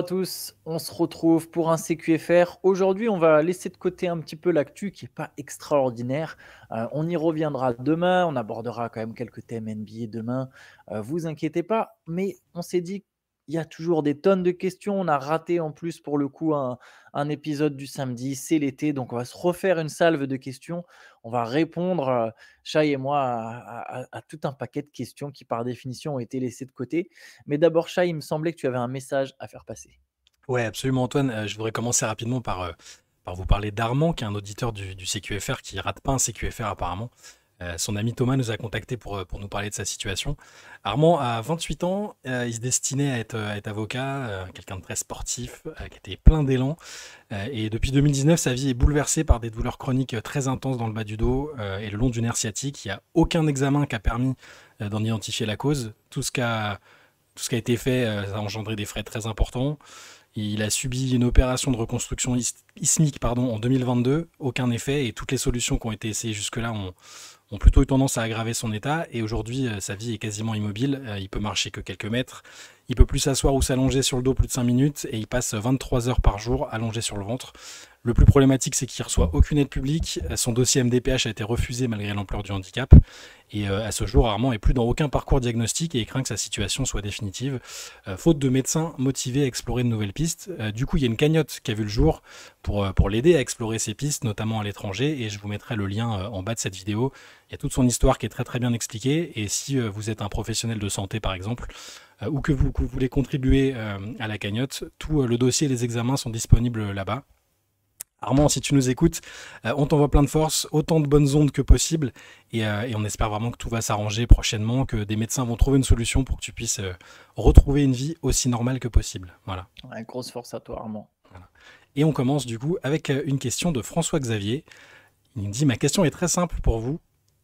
à tous, on se retrouve pour un CQFR. Aujourd'hui, on va laisser de côté un petit peu l'actu qui est pas extraordinaire. On y reviendra demain, on abordera quand même quelques thèmes NBA demain. Vous inquiétez pas, mais on s'est dit il y a toujours des tonnes de questions. On a raté en plus pour le coup un épisode du samedi, c'est l'été, donc on va se refaire une salve de questions. On va répondre, Shai et moi, à tout un paquet de questions qui par définition ont été laissées de côté. Mais d'abord, Shai, il me semblait que tu avais un message à faire passer. Ouais, absolument, Antoine. Je voudrais commencer rapidement par vous parler d'Armand, qui est un auditeur du CQFR, qui rate pas un CQFR apparemment. Son ami Thomas nous a contacté pour nous parler de sa situation. Armand a 28 ans, il se destinait à être avocat, quelqu'un de très sportif, qui était plein d'élan. Et depuis 2019, sa vie est bouleversée par des douleurs chroniques très intenses dans le bas du dos et le long du nerf sciatique. Il n'y a aucun examen qui a permis d'en identifier la cause. Tout ce qui a été fait a engendré des frais très importants. Il a subi une opération de reconstruction ismique en 2022, aucun effet, et toutes les solutions qui ont été essayées jusque-là ont plutôt eu tendance à aggraver son état, et aujourd'hui sa vie est quasiment immobile, il peut marcher que quelques mètres, il peut plus s'asseoir ou s'allonger sur le dos plus de 5 minutes, et il passe 23 heures par jour allongé sur le ventre. Le plus problématique, c'est qu'il ne reçoit aucune aide publique, son dossier MDPH a été refusé malgré l'ampleur du handicap, et à ce jour, Armand est plus dans aucun parcours diagnostique et il craint que sa situation soit définitive, faute de médecins motivés à explorer de nouvelles pistes. Du coup, il y a une cagnotte qui a vu le jour pour l'aider à explorer ces pistes, notamment à l'étranger, et je vous mettrai le lien en bas de cette vidéo. Il y a toute son histoire qui est très très bien expliquée, et si vous êtes un professionnel de santé par exemple, ou que vous voulez contribuer à la cagnotte, tout le dossier et les examens sont disponibles là-bas. Armand, si tu nous écoutes, on t'envoie plein de force, autant de bonnes ondes que possible, et on espère vraiment que tout va s'arranger prochainement, que des médecins vont trouver une solution pour que tu puisses retrouver une vie aussi normale que possible. Voilà. Ouais, grosse force à toi, Armand. Voilà. Et on commence du coup avec une question de François Xavier. Il nous dit: ma question est très simple pour vous.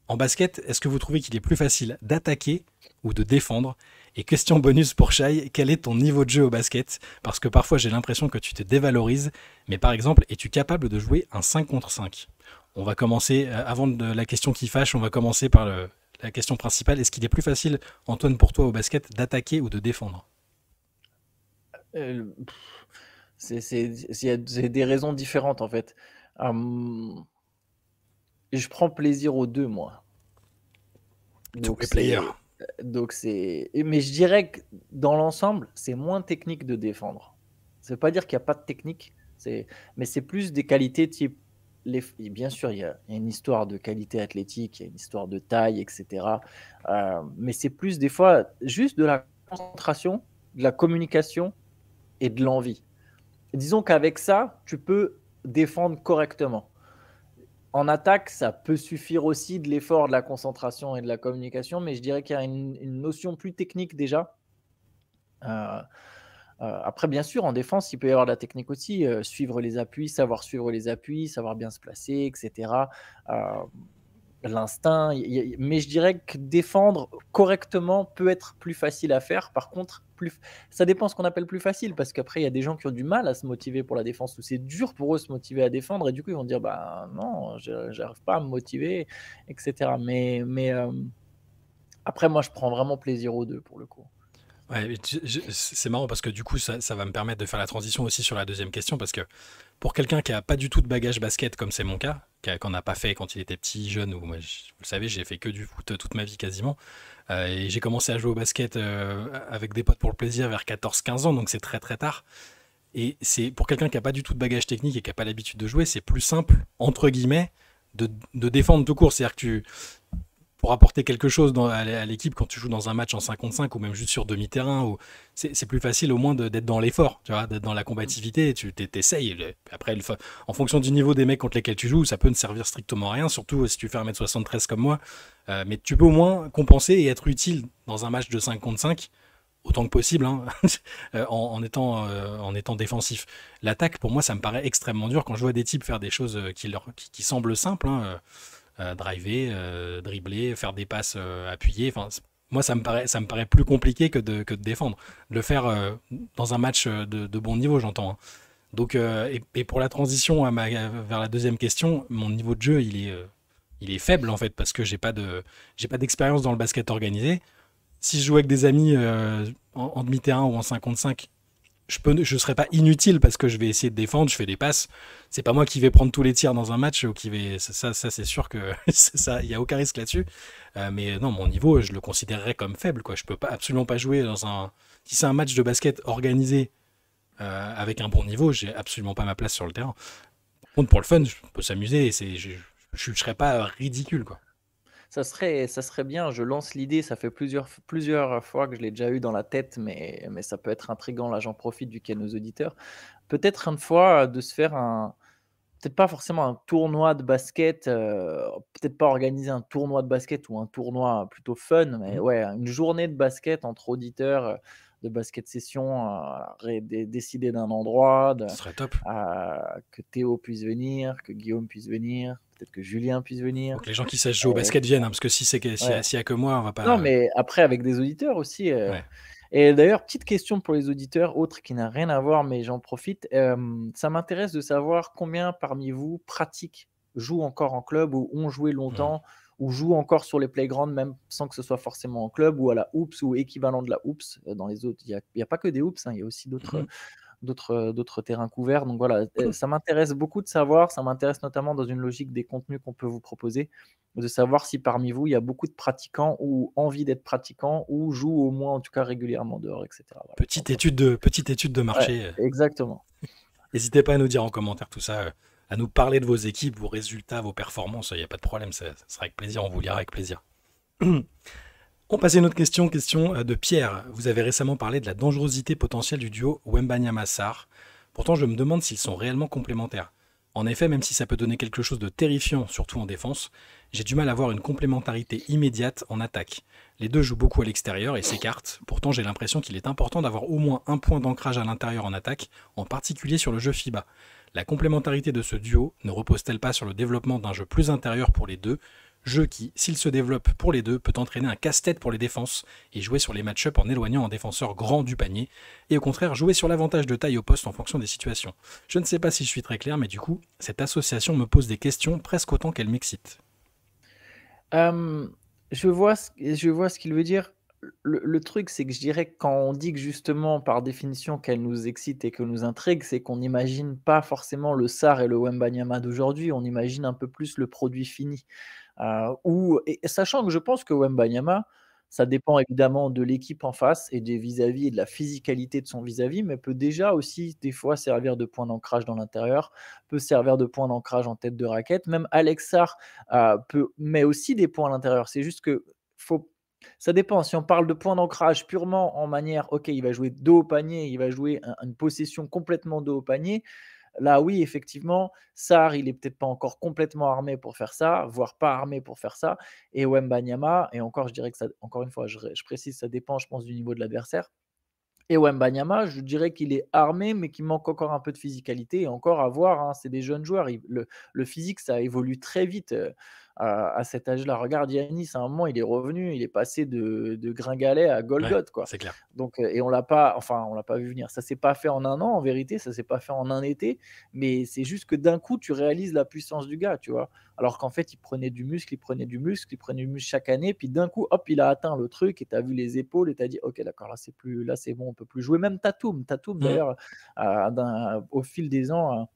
En basket, est-ce que vous trouvez qu'il est plus facile d'attaquer ou de défendre? Et question bonus pour Shai, quel est ton niveau de jeu au basket? Parce que parfois j'ai l'impression que tu te dévalorises, mais par exemple, es-tu capable de jouer un 5 contre 5? On va commencer, avant de la question qui fâche, on va commencer par la question principale. Est-ce qu'il est plus facile, Antoine, pour toi au basket, d'attaquer ou de défendre? Euh, c'est des raisons différentes en fait. Je prends plaisir aux deux, moi. Two Donc way player. mais je dirais que dans l'ensemble, c'est moins technique de défendre. Ça veut pas dire qu'il n'y a pas de technique, mais c'est plus des qualités type bien sûr, il y a une histoire de qualité athlétique, il y a une histoire de taille, etc. Mais c'est plus des fois juste de la concentration, de la communication et de l'envie. Disons qu'avec ça, tu peux défendre correctement. En attaque, ça peut suffire aussi de l'effort, de la concentration et de la communication, mais je dirais qu'il y a une notion plus technique déjà. Euh, Après, bien sûr, en défense, il peut y avoir de la technique aussi, suivre suivre les appuis, savoir bien se placer, etc. Euh, L'instinct, mais je dirais que défendre correctement peut être plus facile à faire. Par contre, ça dépend ce qu'on appelle plus facile, parce qu'après, il y a des gens qui ont du mal à se motiver pour la défense, ou c'est dur pour eux de se motiver à défendre, et du coup, ils vont dire, bah non, je n'arrive pas à me motiver, etc. Mais après, moi, je prends vraiment plaisir aux deux, pour le coup. Ouais, mais c'est marrant parce que du coup, ça va me permettre de faire la transition aussi sur la deuxième question parce que pour quelqu'un qui a pas du tout de bagage basket comme c'est mon cas, qu'on n'a pas fait quand il était petit, jeune, ou moi, vous le savez, j'ai fait que du foot toute ma vie quasiment, et j'ai commencé à jouer au basket avec des potes pour le plaisir vers 14-15 ans, donc c'est très très tard. Et c'est pour quelqu'un qui a pas du tout de bagage technique et qui a pas l'habitude de jouer, c'est plus simple entre guillemets de défendre tout court. C'est-à-dire que pour apporter quelque chose à l'équipe quand tu joues dans un match en 5 contre 5 ou même juste sur demi-terrain, c'est plus facile au moins d'être dans l'effort, tu vois, d'être dans la combativité, tu t'essayes. Après, en fonction du niveau des mecs contre lesquels tu joues, ça peut ne servir strictement à rien, surtout si tu fais 1m73 comme moi. Mais tu peux au moins compenser et être utile dans un match de 5 contre 5 autant que possible, hein, en étant défensif. L'attaque, pour moi, ça me paraît extrêmement dur quand je vois des types faire des choses qui semblent simples, hein, driver, dribbler, faire des passes appuyées. Enfin, moi, ça me paraît plus compliqué que de défendre. De le faire dans un match de bon niveau, j'entends, hein. Donc, et pour la transition vers la deuxième question, mon niveau de jeu, il est faible en fait parce que j'ai pas d'expérience dans le basket organisé. Si je joue avec des amis en demi-terrain ou en 5 contre 5, je serai pas inutile parce que je vais essayer de défendre, je fais des passes. C'est pas moi qui vais prendre tous les tirs dans un match ou qui vais. Ça c'est sûr que ça, il y a aucun risque là-dessus. Mais non, mon niveau, je le considérerais comme faible, quoi. Je peux pas absolument pas jouer dans un. Si c'est un match de basket organisé avec un bon niveau, j'ai absolument pas ma place sur le terrain. Par contre, pour le fun, je peux s'amuser. Je serais pas ridicule, quoi. Ça serait bien, je lance l'idée, ça fait plusieurs fois que je l'ai déjà eu dans la tête, mais ça peut être intriguant, là j'en profite vu qu'il y a nos auditeurs. Peut-être une fois de se faire peut-être pas forcément un tournoi de basket, peut-être pas organiser un tournoi de basket ou un tournoi plutôt fun, mais Mhm. ouais, une journée de basket entre auditeurs, de basket session, décider d'un endroit, Ce serait top. que Théo puisse venir, que Guillaume puisse venir, peut-être que Julien puisse Faut venir. que les gens qui sachent jouer au basket viennent, hein, parce que si c'est que Ouais. s'il y a que moi, on va Non, pas. mais après avec des auditeurs aussi, Ouais. et d'ailleurs, petite question pour les auditeurs, autre qui n'a rien à voir, mais j'en profite. Ça m'intéresse de savoir combien parmi vous pratiquent, jouent encore en club ou ont joué Mhm. longtemps ou jouent encore sur les playgrounds même sans que ce soit forcément en club ou à la hoops ou équivalent de la hoops, dans les autres il y a pas que des hoops, hein, il y a aussi Mhm. d'autres terrains couverts. Donc voilà, Cool. ça m'intéresse beaucoup de savoir, ça m'intéresse notamment dans une logique des contenus qu'on peut vous proposer, de savoir si parmi vous, il y a beaucoup de pratiquants ou envie d'être pratiquants ou jouent au moins en tout cas régulièrement dehors, et cetera. Voilà, j'en profite. Petite étude de Ouais, marché. exactement. N'hésitez pas à nous dire en commentaire tout ça, à nous parler de vos équipes, vos résultats, vos performances. Il n'y a pas de problème, ça sera avec plaisir. On vous lira avec plaisir. On passe à une autre question, de Pierre. Vous avez récemment parlé de la dangerosité potentielle du duo Wembanyama-Sarr. Pourtant, je me demande s'ils sont réellement complémentaires. En effet, même si ça peut donner quelque chose de terrifiant, surtout en défense, j'ai du mal à voir une complémentarité immédiate en attaque. Les deux jouent beaucoup à l'extérieur et s'écartent. Pourtant, j'ai l'impression qu'il est important d'avoir au moins un point d'ancrage à l'intérieur en attaque, en particulier sur le jeu FIBA. La complémentarité de ce duo ne repose-t-elle pas sur le développement d'un jeu plus intérieur pour les deux, jeu qui, s'il se développe pour les deux, peut entraîner un casse-tête pour les défenses et jouer sur les match-up en éloignant un défenseur grand du panier, et au contraire jouer sur l'avantage de taille au poste en fonction des situations. Je ne sais pas si je suis très clair, mais du coup, cette association me pose des questions presque autant qu'elle m'excite. Hem, je vois ce qu'il veut dire. Le truc, c'est que je dirais que quand on dit que justement, par définition, qu'elle nous excite et qu'elle nous intrigue, c'est qu'on n'imagine pas forcément le Sarr et le Wembanyama d'aujourd'hui, on imagine un peu plus le produit fini. Ou et sachant que je pense que Wembanyama, ça dépend évidemment de l'équipe en face et des vis-à-vis et de la physicalité de son vis-à-vis, mais peut déjà aussi des fois servir de point d'ancrage dans l'intérieur, peut servir de point d'ancrage en tête de raquette. Même Alex Sarr, met aussi des points à l'intérieur. C'est juste que faut ça dépend. Si on parle de point d'ancrage purement en manière, OK, il va jouer dos au panier, il va jouer une possession complètement dos au panier. Là, oui, effectivement, Sarr, il est peut-être pas encore complètement armé pour faire ça, voire pas armé pour faire ça. Et Wembanyama, et encore, je dirais que ça, encore une fois, je précise, ça dépend, je pense, du niveau de l'adversaire. Et Wembanyama, je dirais qu'il est armé, mais qu'il manque encore un peu de physicalité. Et encore à voir, hein, c'est des jeunes joueurs. Le physique, ça évolue très vite à cet âge-là. Regarde Yanis, à un moment, il est revenu, il est passé de Gringalet à Ouais, Golgoth, quoi. c'est clair. Donc, et on l'a pas, enfin, on l'a pas vu venir. Ça s'est pas fait en un an, en vérité, ça s'est pas fait en un été, mais c'est juste que d'un coup, tu réalises la puissance du gars, tu vois. Alors qu'en fait, il prenait du muscle, il prenait du muscle, il prenait du muscle chaque année, puis d'un coup, hop, il a atteint le truc et tu as vu les épaules et tu as dit: «OK, d'accord, là, c'est bon, on peut plus jouer». Même Tatum Mm. d'ailleurs, au fil des ans,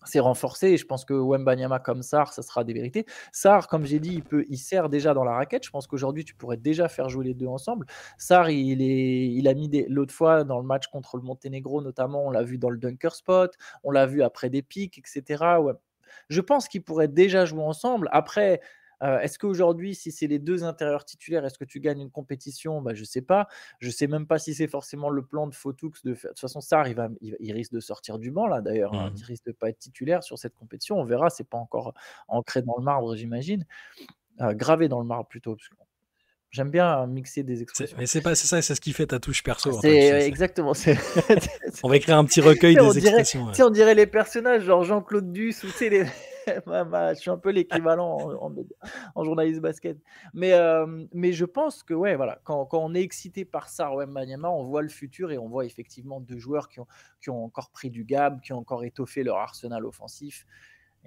s'est renforcé et je pense que Wembanyama comme Sarr, ça sera des vérités. Sarr, comme j'ai dit, il sert déjà dans la raquette. Je pense qu'aujourd'hui, tu pourrais déjà faire jouer les 2 ensemble. Sarr, il a mis des l'autre fois dans le match contre le Monténégro notamment, on l'a vu dans le dunker spot, on l'a vu après des pics et cetera. Ouais, je pense qu'ils pourraient déjà jouer ensemble. Après, est-ce qu'aujourd'hui, si c'est les 2 intérieurs titulaires, est-ce que tu gagnes une compétition? Bah, je sais pas. Je sais même pas si c'est forcément le plan de Fotux de faire de toute façon, Sarr, il risque de sortir du banc là d'ailleurs, hein. Il Mhm. risque de pas être titulaire sur cette compétition. On verra, c'est pas encore ancré dans le marbre, j'imagine. Gravé dans le marbre plutôt, parce que j'aime bien mixer des expressions. Mais c'est ça, c'est ce qui fait ta touche perso, Antoine, tu sais. C'est exactement, c'est On va écrire un petit recueil on des dirait, expressions. on dirait les personnages genre Jean-Claude Duss ou tu sais les je suis un peu l'équivalent en journaliste basket. Mais je pense que ouais, voilà, quand on est excité par Sarr Wembanyama, on voit le futur et on voit effectivement 2 joueurs qui ont encore pris du gab, qui ont encore étoffé leur arsenal offensif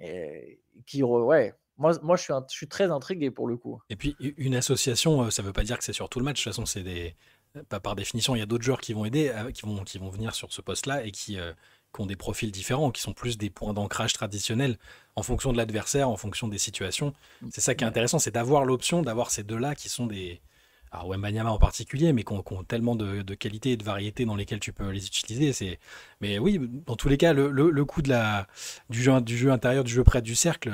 et ouais, moi je suis très intrigué pour le coup. Et puis, une association, ça veut pas dire que c'est sur tout le match. De toute façon, c'est des. par définition, il y a d'autres joueurs qui vont aider, qui vont venir sur ce poste-là et qui ont des profils différents, qui sont plus des points d'ancrage traditionnels en fonction de l'adversaire, en fonction des situations. C'est ça qui est Ouais. intéressant, c'est d'avoir l'option d'avoir ces deux-là qui sont des. Alors Wembanyama en particulier, mais qui ont tellement de qualité et de variété dans lesquelles tu peux les utiliser. Mais oui, dans tous les cas, le coup du jeu intérieur, du jeu près du cercle,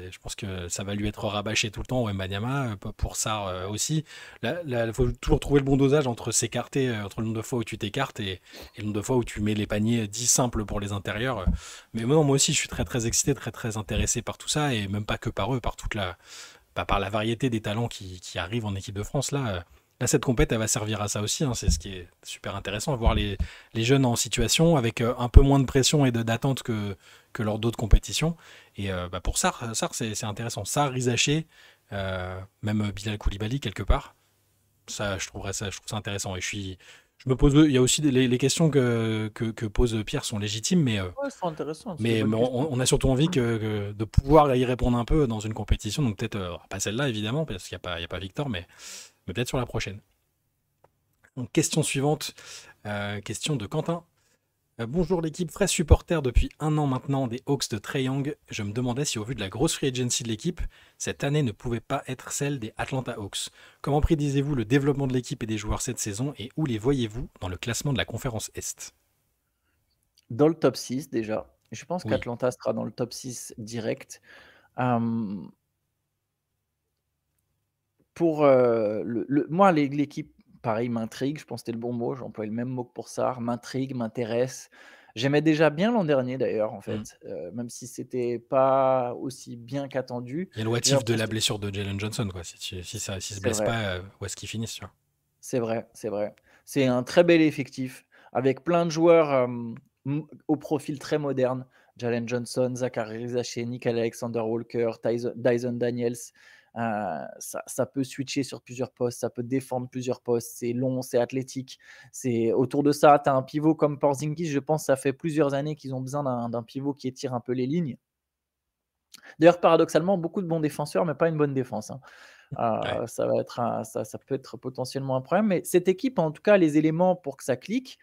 je pense que ça va lui être rabâché tout le temps, Wembanyama, pour Sarr aussi. Là, il faut toujours trouver le bon dosage entre s'écarter, entre le nombre de fois où tu t'écartes et le nombre de fois où tu mets les paniers 10 simples pour les intérieurs. Mais moi aussi, je suis très très excité, très très intéressé par tout ça, et même pas que par eux, par la variété des talents qui arrivent en équipe de France. Là, cette compète, elle va servir à ça aussi, hein. C'est ce qui est super intéressant, voir les jeunes en situation avec un peu moins de pression et d'attente que lors d'autres compétitions. Et pour Sarr c'est intéressant. Sarr, Rizaché, même Bilal Koulibaly quelque part. Je trouve ça intéressant. Et je me pose, il y a aussi les questions que pose Pierre sont légitimes, mais Ouais, c'est intéressant, c'est des mais, bonnes mais questions. on a surtout envie de pouvoir y répondre un peu dans une compétition. Donc peut-être pas celle-là évidemment, parce qu'il y a pas Victor, mais peut-être sur la prochaine. Donc, question suivante, question de Quentin. Bonjour l'équipe, frais supporter depuis 1 an maintenant des Hawks de Trae Young. Je me demandais si au vu de la grosse free agency de l'équipe, cette année ne pouvait pas être celle des Atlanta Hawks. Comment prédisez-vous le développement de l'équipe et des joueurs cette saison et où les voyez-vous dans le classement de la conférence Est? Dans le top 6 déjà. Je pense Oui, qu'Atlanta sera dans le top 6 direct. Euh, pour moi, l'équipe, pareil, m'intrigue. Je pense que c'était le bon mot. J'emploie le même mot que pour ça. M'intrigue, m'intéresse. J'aimais déjà bien l'an dernier d'ailleurs, en mm. fait, même si c'était pas aussi bien qu'attendu. Il y a le what J'ai if de la l'impression, blessure de Jalen Johnson, quoi. Si se c'est blesse vrai, pas, où est-ce qu'il finit, tu vois? c'est vrai, c'est vrai. C'est un très bel effectif avec plein de joueurs au profil très moderne. Jalen Johnson, Zachary Zaché, Nickel Alexander Walker, Dyson Daniels. Ça peut switcher sur plusieurs postes, ça peut défendre plusieurs postes. C'est long, c'est athlétique. Autour de ça, tu as un pivot comme Porzingis. Je pense que ça fait plusieurs années qu'ils ont besoin d'un pivot qui étire un peu les lignes. D'ailleurs, paradoxalement, beaucoup de bons défenseurs, mais pas une bonne défense, hein. Ouais. Ça peut être potentiellement un problème. Mais cette équipe a en tout cas les éléments pour que ça clique.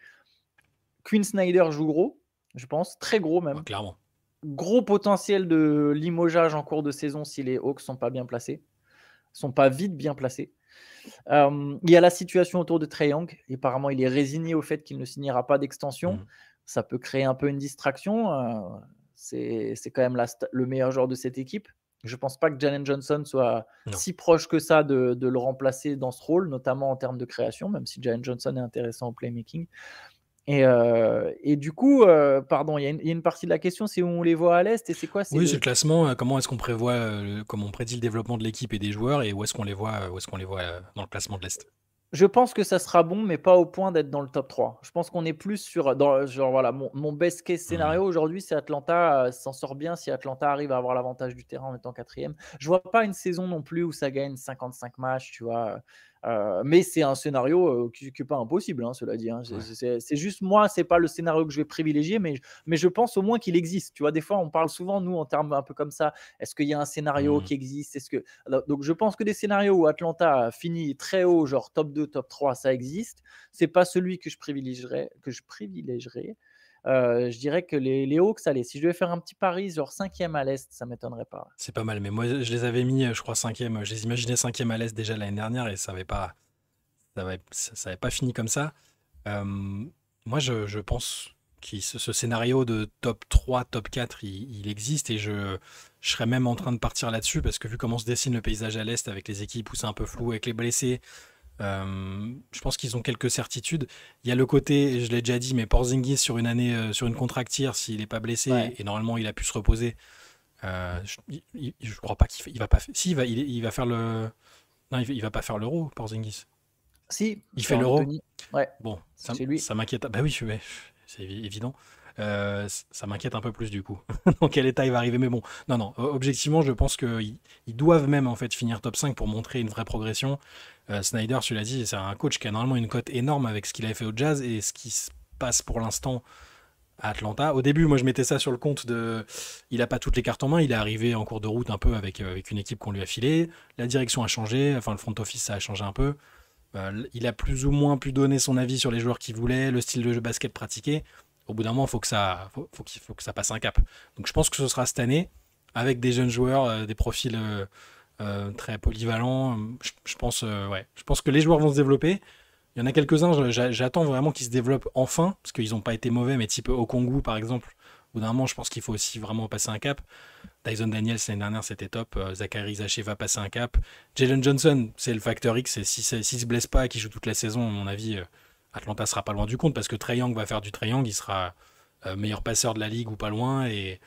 Quinn Snyder joue gros, je pense, très gros Ouais, même. clairement. Gros potentiel de limogeage en cours de saison si les Hawks sont pas bien placés, sont pas vite bien placés. Il y a la situation autour de Trae Young. Apparemment, il est résigné au fait qu'il ne signera pas d'extension. Mm. Ça peut créer un peu une distraction. C'est quand même le meilleur joueur de cette équipe. Je ne pense pas que Jalen Johnson soit Non. si proche que ça de le remplacer dans ce rôle, notamment en termes de création, même si Jalen Johnson est intéressant au playmaking. Et du coup, pardon, il y a une partie de la question, c'est où on les voit à l'Est et c'est quoi? C'est Oui, c'est le le classement. Comment est-ce qu'on prévoit, comment on prédit le développement de l'équipe et des joueurs et où est-ce qu'on les voit dans le classement de l'Est? Je pense que ça sera bon, mais pas au point d'être dans le top 3. Je pense qu'on est plus genre voilà, mon best case Mm. scénario aujourd'hui, c'est Atlanta s'en sort bien si Atlanta arrive à avoir l'avantage du terrain en étant quatrième. Je vois pas une saison non plus où ça gagne 55 matchs, tu vois. Mais c'est un scénario qui n'est pas impossible, hein, cela dit, hein. Ouais. C'est juste moi, c'est pas le scénario que je vais privilégier, mais je pense au moins qu'il existe. Tu vois, des fois, on parle souvent, nous, en termes un peu comme ça. Est-ce qu'il y a un scénario Mm. qui existe? Donc, je pense que des scénarios où Atlanta finit très haut, genre top 2, top 3, ça existe. C'est pas celui que je privilégierais. Je dirais que les Hawks, allez, si je devais faire un petit pari, genre cinquième à l'Est, ça m'étonnerait pas. C'est pas mal, mais moi je les avais mis, je crois, cinquième. Je les imaginais cinquième à l'Est déjà l'année dernière et ça avait pas fini comme ça. Euh, Moi, je pense que ce scénario de top 3, top 4, il existe et je serais même en train de partir là-dessus parce que vu comment se dessine le paysage à l'Est avec les équipes où c'est un peu flou, avec les blessés, je pense qu'ils ont quelques certitudes. Il y a le côté, je l'ai déjà dit, mais Porzingis sur une année, sur une contractire, s'il n'est pas blessé Ouais. et normalement il a pu se reposer, je crois pas il va pas. Si, il va faire le. Non, il va pas faire l'euro, Porzingis. Si, Il c'est fait en l'euro. Lettonie. Ouais, Bon, c'est ça, chez lui. ça m'inquiète. Bah oui, ouais, c'est évident. Ça m'inquiète un peu plus du coup. Dans quel état il va arriver. Mais bon, non, non. Objectivement, je pense qu'ils doivent même en fait finir top 5 pour montrer une vraie progression. Snyder, tu l'as dit, c'est un coach qui a normalement une cote énorme avec ce qu'il avait fait au Jazz et ce qui se passe pour l'instant à Atlanta. Au début, moi, je mettais ça sur le compte de. Il a pas toutes les cartes en main. Il est arrivé en cours de route un peu avec une équipe qu'on lui a filée. La direction a changé. Enfin, le front office, ça a changé un peu. Il a plus ou moins pu donner son avis sur les joueurs qu'il voulait, le style de jeu basket pratiqué. Au bout d'un moment, faut que ça passe un cap. Donc je pense que ce sera cette année, avec des jeunes joueurs, des profils très polyvalents. Je pense que les joueurs vont se développer. Il y en a quelques-uns, j'attends vraiment qu'ils se développent enfin, parce qu'ils n'ont pas été mauvais, mais type Okongwu par exemple. Au bout d'un moment, je pense qu'il faut aussi vraiment passer un cap. Dyson Daniels l'année dernière, c'était top. Zachary Zaché va passer un cap. Jalen Johnson, c'est le facteur X. Et s'il se blesse pas, qu'il joue toute la saison, à mon avis, Atlanta sera pas loin du compte, parce que Trae Young va faire du Trae Young, il sera meilleur passeur de la ligue ou pas loin, et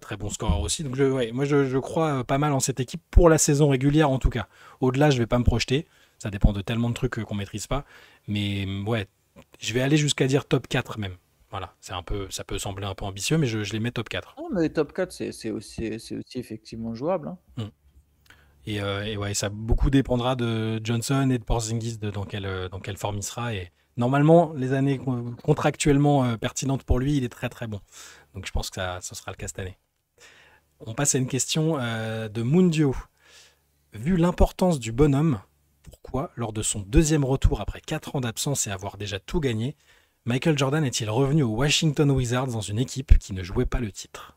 très bon scoreur aussi. Donc moi je crois pas mal en cette équipe pour la saison régulière en tout cas. Au-delà, je vais pas me projeter. Ça dépend de tellement de trucs qu'on maîtrise pas. Mais ouais, je vais aller jusqu'à dire top 4 même. Voilà, ça peut sembler un peu ambitieux, mais je les mets top 4. Non, mais top 4, c'est aussi effectivement jouable, hein. Mm. Et ouais, ça beaucoup dépendra de Johnson et de Porzingis, dans quelle forme il sera. Et normalement, les années contractuellement pertinentes pour lui, il est très très bon. Donc je pense que ça sera le cas cette année. On passe à une question de Mundio. Vu l'importance du bonhomme, pourquoi, lors de son deuxième retour après 4 ans d'absence et avoir déjà tout gagné, Michael Jordan est-il revenu aux Washington Wizards dans une équipe qui ne jouait pas le titre?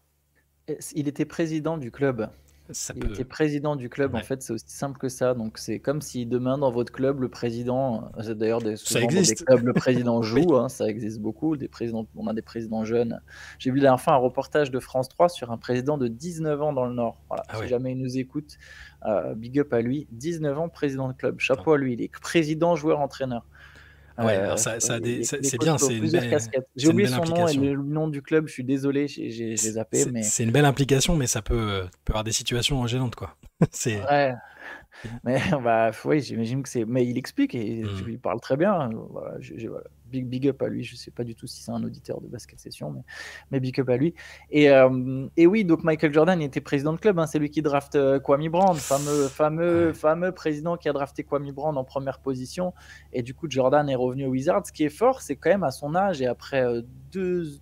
Il était président du club. Ça Il peut. était président du club, en Ouais. fait, c'est aussi simple que ça. Donc, c'est comme si demain, dans votre club, le président, c'est d'ailleurs Ça souvent dans des existe. clubs, le président Oui. joue, hein, ça existe beaucoup. On a des présidents jeunes. J'ai vu la dernière fois un reportage de France 3 sur un président de 19 ans dans le Nord. Voilà, Ah si ouais. jamais il nous écoute, big up à lui. 19 ans, président de club. Putain. Chapeau à lui. Il est président, joueur, entraîneur. Ah ouais, alors Il est c'est bien, costaud, plusieurs casquettes. J'ai c'est une oublié belle son nom et implication. le nom du club, je suis désolé, j'ai zappé, mais C'est une belle implication, mais ça peut avoir des situations gênantes, quoi. C'est. ouais. Mais bah, oui, j'imagine que c'est. Mais il explique et Hmm. il parle très bien. Voilà, voilà. Big up à lui. Je sais pas du tout si c'est un auditeur de Basket Session, mais big up à lui. Et oui, donc Michael Jordan était président de club, hein. C'est lui qui draft Kwame Brown, Ouais. fameux président qui a drafté Kwame Brown en première position. Et du coup, Jordan est revenu aux Wizards. Ce qui est fort, c'est quand même à son âge et après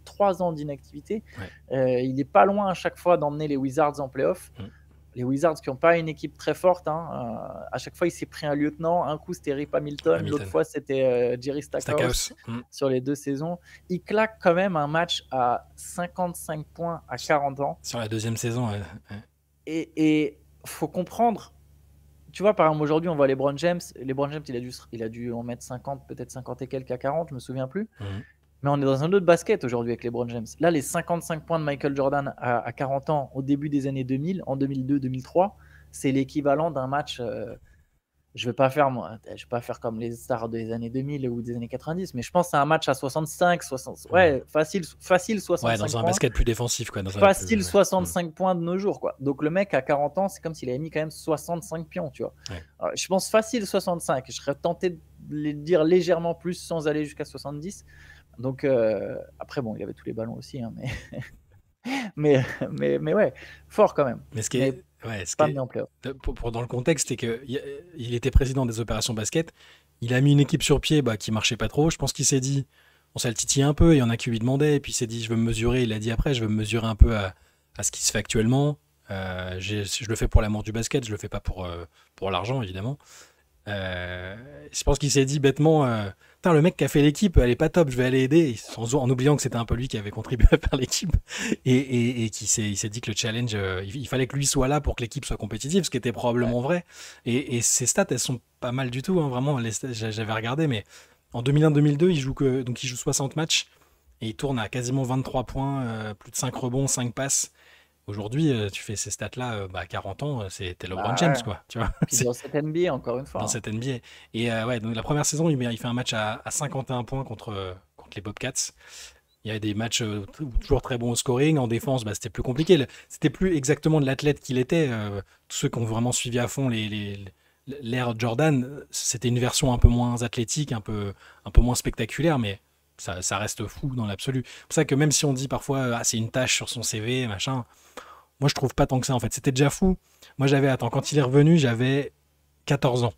3 ans d'inactivité, Ouais. il n'est pas loin à chaque fois d'emmener les Wizards en playoff. Hmm. Les Wizards qui n'ont pas une équipe très forte, hein, à chaque fois, il s'est pris un lieutenant. Un coup, c'était Rip Hamilton, l'autre Hamilton. fois, c'était Jerry Stackhouse Stackhouse. Hmm. sur les 2 saisons. Il claque quand même un match à 55 points à 40 ans. Sur la deuxième saison, ouais. Et faut comprendre, tu vois, par exemple, aujourd'hui, on voit LeBron James. LeBron James, il a dû en mettre 50, peut-être 50 et quelques à 40, je me souviens plus. Hmm. Mais on est dans un autre basket aujourd'hui avec LeBron James. Là, les 55 points de Michael Jordan à 40 ans au début des années 2000, en 2002-2003, c'est l'équivalent d'un match. Je vais pas faire comme les stars des années 2000 ou des années 90, mais je pense que c'est un match à 65, 60, Hmm. ouais, facile Ouais, 65 dans un points. basket plus défensif, quoi. Facile Ouais. Hmm. 65 points de nos jours, quoi. Donc le mec à 40 ans, c'est comme s'il avait mis quand même 65 pions, tu vois. Ouais. Alors, je pense facile 65. Je serais tenté de les dire légèrement plus sans aller jusqu'à 70. Donc après, bon, il avait tous les ballons aussi, hein, mais ouais, fort quand même. Mais Mais ce qui pas amené est en playoff. dans le contexte, c'est que il était président des opérations basket. Il a mis une équipe sur pied qui marchait pas trop. Je pense qu'il s'est dit, on s'est le titillé un peu. Il y en a qui lui demandaient, et puis il s'est dit, je veux me mesurer. Il a dit après, je veux me mesurer un peu à ce qui se fait actuellement. Je le fais pour l'amour du basket, je le fais pas pour l'argent évidemment. Je pense qu'il s'est dit bêtement, putain, le mec qui a fait l'équipe, elle est pas top, je vais aller aider, en oubliant que c'était un peu lui qui avait contribué à faire l'équipe, et il s'est dit que le challenge, il fallait que lui soit là pour que l'équipe soit compétitive, ce qui était Ouais. probablement vrai. Et ses stats, elles sont pas mal du tout, hein, vraiment. J'avais regardé, mais en 2001-2002, donc il joue 60 matchs, et il tourne à quasiment 23 points, plus de 5 rebonds, 5 passes. Aujourd'hui, tu fais ces stats-là, à 40 ans, t'es LeBron Bah James, ouais. quoi. Tu vois, Puis dans cette NBA, encore une fois, dans hein. cette NBA. Et ouais, donc la première saison, il fait un match à 51 points contre les Bobcats. Il y avait des matchs toujours très bons au scoring. En défense, c'était plus compliqué. C'était plus exactement de l'athlète qu'il était. Tous ceux qui ont vraiment suivi à fond l'ère Jordan, c'était une version un peu moins athlétique, un peu moins spectaculaire, mais ça reste fou dans l'absolu. C'est pour ça que même si on dit parfois, c'est une tâche sur son CV, machin, moi je trouve pas tant que ça en fait. C'était déjà fou. Moi quand il est revenu, j'avais 14 ans.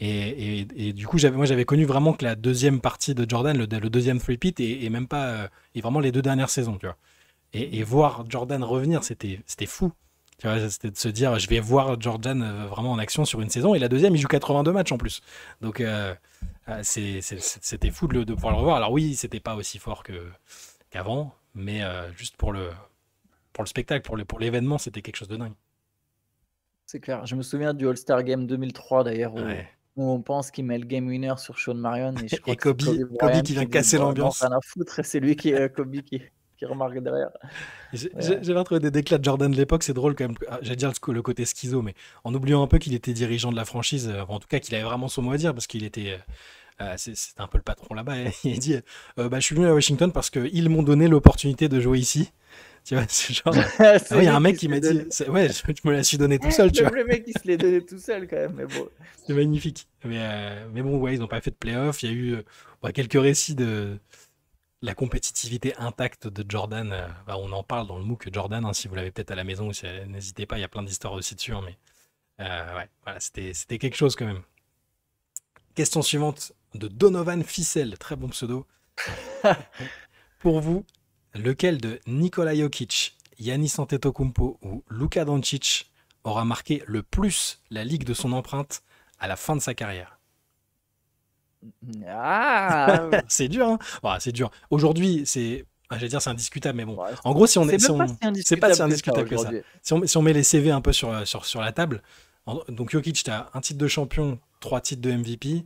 Et du coup, j'avais connu vraiment que la deuxième partie de Jordan, le deuxième three-peat, et même pas, et vraiment les 2 dernières saisons, tu vois. Et voir Jordan revenir, c'était fou. Tu vois, c'était de se dire, je vais voir Jordan vraiment en action sur une saison. Et la deuxième, il joue 82 matchs en plus. Donc, c'était fou de pouvoir le revoir. Alors oui, c'était pas aussi fort qu'avant, mais juste pour le spectacle, pour l'événement, c'était quelque chose de dingue. C'est clair. Je me souviens du All-Star Game 2003 d'ailleurs Ouais. où on pense qu'il met le game winner sur Sean Marion et je Et crois que c'est Kobe Kobe Bryant qui vient qui dit casser bah, non, l'ambiance. rien à foutre, et c'est lui qui Kobe qui remarque derrière. Mais, J'avais retrouvé des déclats de Jordan de l'époque, c'est drôle quand même. J'allais dire le côté schizo, mais en oubliant un peu qu'il était dirigeant de la franchise, en tout cas qu'il avait vraiment son mot à dire, parce qu'il était. C'était un peu le patron là-bas. Et il dit bah, je suis venu à Washington parce qu'ils m'ont donné l'opportunité de jouer ici. Tu vois, c'est genre. Ah oui, il y a un mec qui m'a dit ouais, je me la suis donné tout seul, tu vois. Le mec qui se l'est donné tout seul quand même, mais bon. C'est magnifique. Mais bon, ouais, ils n'ont pas fait de playoff. Il y a eu quelques récits de la compétitivité intacte de Jordan. Bah, on en parle dans le MOOC Jordan, hein, si vous l'avez peut-être à la maison, n'hésitez pas, il y a plein d'histoires aussi dessus. Hein, mais ouais, voilà, c'était quelque chose quand même. Question suivante de Donovan Fissel, très bon pseudo. Pour vous, lequel de Nikola Jokic, Giannis Antetokounmpo ou Luka Doncic aura marqué le plus la ligue de son empreinte à la fin de sa carrière? Ah C'est dur, hein. Bah, c'est dur. Aujourd'hui, j'allais dire c'est indiscutable, mais bon. ouais, En gros, si on c'est est, si même pas on, si c'est pas si indiscutable indiscutable que ça. aujourd'hui. Si on met les CV un peu sur la table, donc Jokic, tu as un titre de champion, 3 titres de MVP,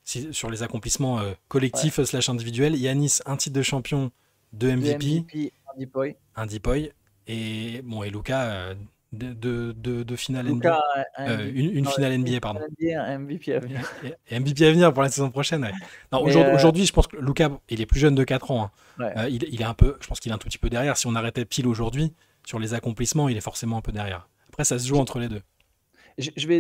sur les accomplissements Ouais. collectifs / individuels. Yanis, un titre de champion, 2 Deux MVP, MVP, un Depoy. un Depoy, et bon, et Luka, deux finales NBA. Luka, un MVP. Une Non, finale une NBA, pardon. finale NBA, un MVP à venir. Et MVP à venir pour la saison prochaine, ouais. Non, Mais aujourd'hui, je pense que Luka, il est plus jeune de 4 ans. Hein. ouais. Il est un peu, je pense qu'il est un tout petit peu derrière. Si on arrêtait pile aujourd'hui, sur les accomplissements, il est forcément un peu derrière. Après, ça se joue entre les deux.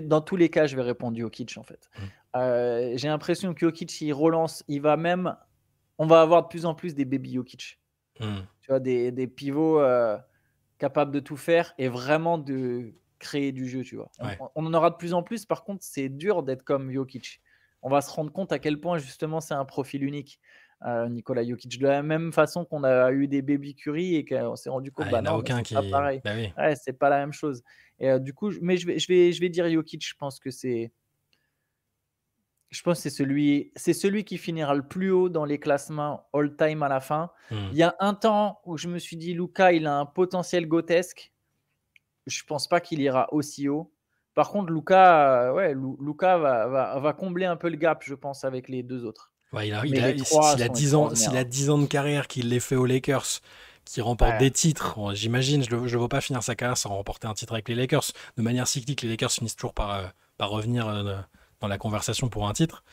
Dans tous les cas, je vais répondre Jokic en fait. Mm. J'ai l'impression que Jokic, il relance, on va avoir de plus en plus des baby Jokic. Mm. Tu vois, des pivots capables de tout faire et vraiment de créer du jeu, tu vois. Ouais. On en aura de plus en plus. Par contre, c'est dur d'être comme Jokic. On va se rendre compte à quel point justement c'est un profil unique, Nikola Jokic. De la même façon qu'on a eu des baby Curry et qu'on s'est rendu compte, Ah, il n'y bah en a non, mais aucun c'est pas qui. pareil. Bah oui. Ouais, c'est pas la même chose. Et du coup, mais je vais dire Jokic. Je pense que c'est celui qui finira le plus haut dans les classements all-time à la fin. Mm. Il y a un temps où je me suis dit: «Luka, il a un potentiel grotesque». Je pense pas qu'il ira aussi haut. Par contre, Luka, ouais, Luka va combler un peu le gap, je pense, avec les 2 autres. Ouais, Mais les 3 sont extraordinaires, s'il a hein. 10 ans de carrière, qu'il les fait aux Lakers, qui remporte Ouais, des titres, bon, j'imagine, je ne vois pas finir sa carrière sans remporter un titre avec les Lakers. De manière cyclique, les Lakers finissent toujours par revenir dans la conversation pour un titre.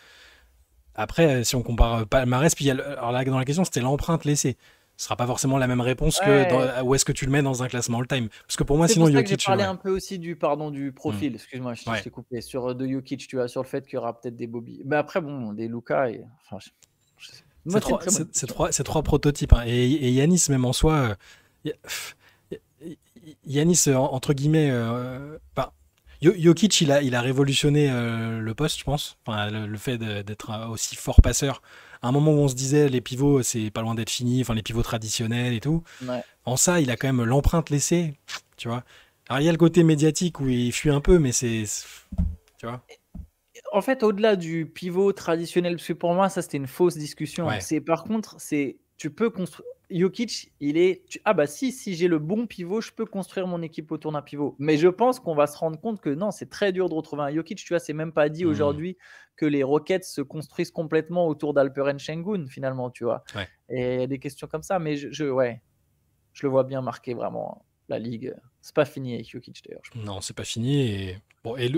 Après, si on compare palmarès, puis alors là, dans la question, c'était l'empreinte laissée. Ce sera pas forcément la même réponse que ouais. où est-ce que tu le mets dans un classement all-time. Parce que pour moi, C'est pour sinon, ça que j'ai Jokic, parlé ouais. un peu aussi du Hmm. profil. Excuse-moi, je Ouais. t'ai coupé. De Jokic, tu vois? Sur le fait qu'il y aura peut-être des Bobby. Mais après bon, des Luka et enfin, je sais moi, c'est une très bonne question. C'est trois prototypes. Hein. Et Yanis, même en soi, Yanis, entre guillemets, enfin, Jokic, il a révolutionné le poste, je pense. Enfin, le fait d'être aussi fort passeur. À un moment où on se disait les pivots, c'est pas loin d'être fini, enfin les pivots traditionnels et tout. Ouais. En ça, il a quand même l'empreinte laissée, tu vois. Alors il y a le côté médiatique où il fuit un peu, mais tu vois. En fait, au-delà du pivot traditionnel, parce que pour moi, ça, c'était une fausse discussion. Ouais. Par contre, tu peux construire. Jokic, ah bah si j'ai le bon pivot, je peux construire mon équipe autour d'un pivot. Mais je pense qu'on va se rendre compte que non, c'est très dur de retrouver un Jokic. Tu vois, c'est même pas dit Hmm. aujourd'hui que les Rockets se construisent complètement autour d'Alperen Sengun, finalement, tu vois. Ouais. Et il y a des questions comme ça, mais ouais, je le vois bien marquer vraiment la ligue. C'est pas fini avec Jokic d'ailleurs. Non, c'est pas fini. Et bon, et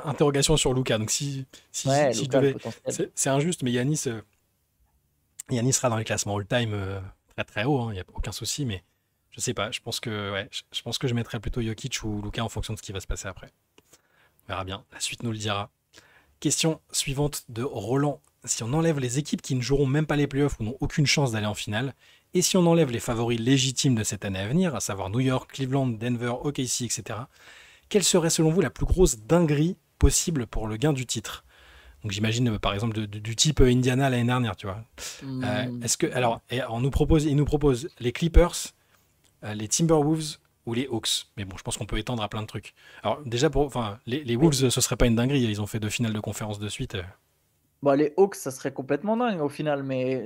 interrogation sur Luka. Donc Ouais, si je Luka, le devais, potentiel. c'est injuste, mais Yanis sera dans les classements all-time très très haut. Il n'y a aucun souci, mais je sais pas. Je pense que ouais, je pense que je mettrais plutôt Jokic ou Luka en fonction de ce qui va se passer après. On verra bien. La suite nous le dira. Question suivante de Roland. Si on enlève les équipes qui ne joueront même pas les playoffs ou n'ont aucune chance d'aller en finale, et si on enlève les favoris légitimes de cette année à venir, à savoir New York, Cleveland, Denver, OKC, etc., quelle serait selon vous la plus grosse dinguerie possible pour le gain du titre? Donc j'imagine par exemple du type Indiana l'année dernière, tu vois. Est-ce que alors il nous propose les Clippers, les Timberwolves, ou les Hawks. Mais bon, je pense qu'on peut étendre à plein de trucs. Alors déjà, enfin, les Mais, Wolves, ce serait pas une dinguerie. Ils ont fait 2 finales de conférence de suite. bon, les Hawks, ça serait complètement dingue au final, mais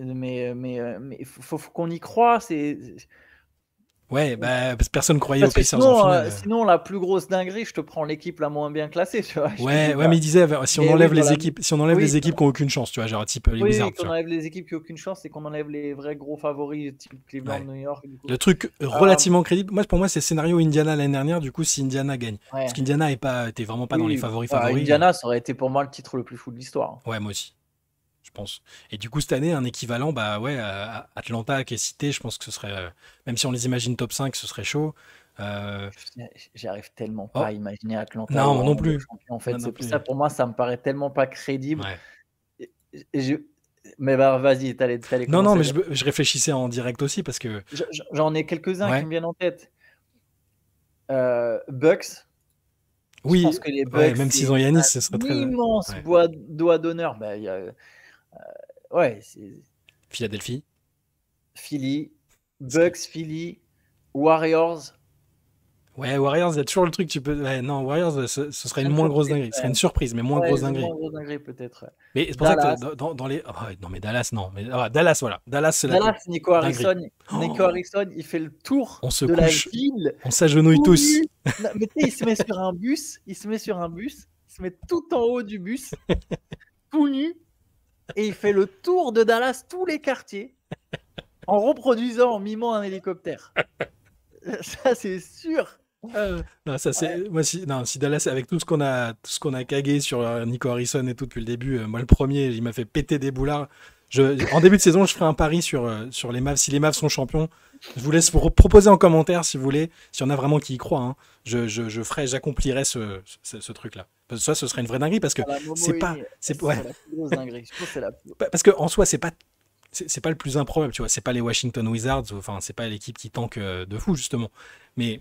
faut qu'on y croie. Ouais, bah, parce que personne croyait aux Parce que Pacers en sinon, finale. sinon, la plus grosse dinguerie, je te prends l'équipe la moins bien classée, tu vois. Je te dis Ouais, ouais, pas. mais il disait, si on Mais oui, enlève les équipes, si on enlève oui, les équipes qui ont aucune chance, tu vois, genre type les oui, Wizards, tu qu'on vois. enlève les équipes qui n'ont aucune chance et qu'on enlève les vrais gros favoris, type Cleveland, Ouais. New York, du coup. Le truc Euh, relativement crédible, pour moi, c'est scénario Indiana l'année dernière, du coup, si Indiana gagne. Parce ouais, qu'Indiana était vraiment pas dans les oui, favoris. Indiana, ça aurait été pour moi le titre le plus fou de l'histoire. Ouais, moi aussi, je pense. Et du coup, cette année, un équivalent, bah ouais, Atlanta qui est cité, je pense que ce serait, même si on les imagine top 5, ce serait chaud. Euh, J'arrive tellement pas à Oh, imaginer Atlanta non, au moi non rang de plus. champion, en Moi fait. non C'est pour plus. ça, pour moi, ça me paraît tellement pas crédible. Ouais. Et- et je- Mais bah, vas-y, t'allais Non, non, commencer mais à dire. je réfléchissais en direct aussi parce que, J'en ai quelques-uns qui ouais, me viennent en tête. Bucks. Je pense oui, que les ouais, Bucks, même s'ils c'est ont Yanis, ce un serait très. immense Ouais. doigt d'honneur. Bah, ouais, c'est Philadelphie. Philly, Bucks, Philly, Warriors. Ouais, Warriors, il y a toujours le truc, tu peux. Ouais, non, Warriors, ce serait C'est une une moins grosse surprise dinguerie. Ce quand serait une même. surprise, mais moins Ouais, grosse c'est dinguerie. moins gros dinguerie peut-être. Ouais. Mais c'est pour ça que Dallas. dans les. Oh, non, mais Dallas, non. Mais, Dallas, voilà. Dallas, c'est la plus Dallas, Nico dinguerie. Harrison. Nico Oh, Harrison, il fait le tour on se de la couche, ville, on s'agenouille tout tous. nu. Non, mais tu sais, il se met sur un bus, il se met tout en haut du bus, tout nu, et il fait le tour de Dallas, tous les quartiers, en reproduisant, en mimant un hélicoptère. Ça, c'est sûr. Non, ça Ouais. c'est moi si Dallas avec tout ce qu'on a cagué sur Nico Harrison et tout depuis le début, moi le premier, il m'a fait péter des boulards. En début de saison, je ferai un pari sur les Mavs. Si les Mavs sont champions, je vous laisse vous proposer en commentaire si vous voulez, s'il y en a vraiment qui y croient. Hein. J'accomplirai ce truc-là. Parce que ça, ce serait une vraie dinguerie parce que La c'est pas, Momoini, ouais, c'est la plus grosse dinguerie. Je pense que c'est la plus. parce que en soi, c'est pas le plus improbable, tu vois. C'est pas les Washington Wizards, enfin, c'est pas l'équipe qui tank de fou justement. Mais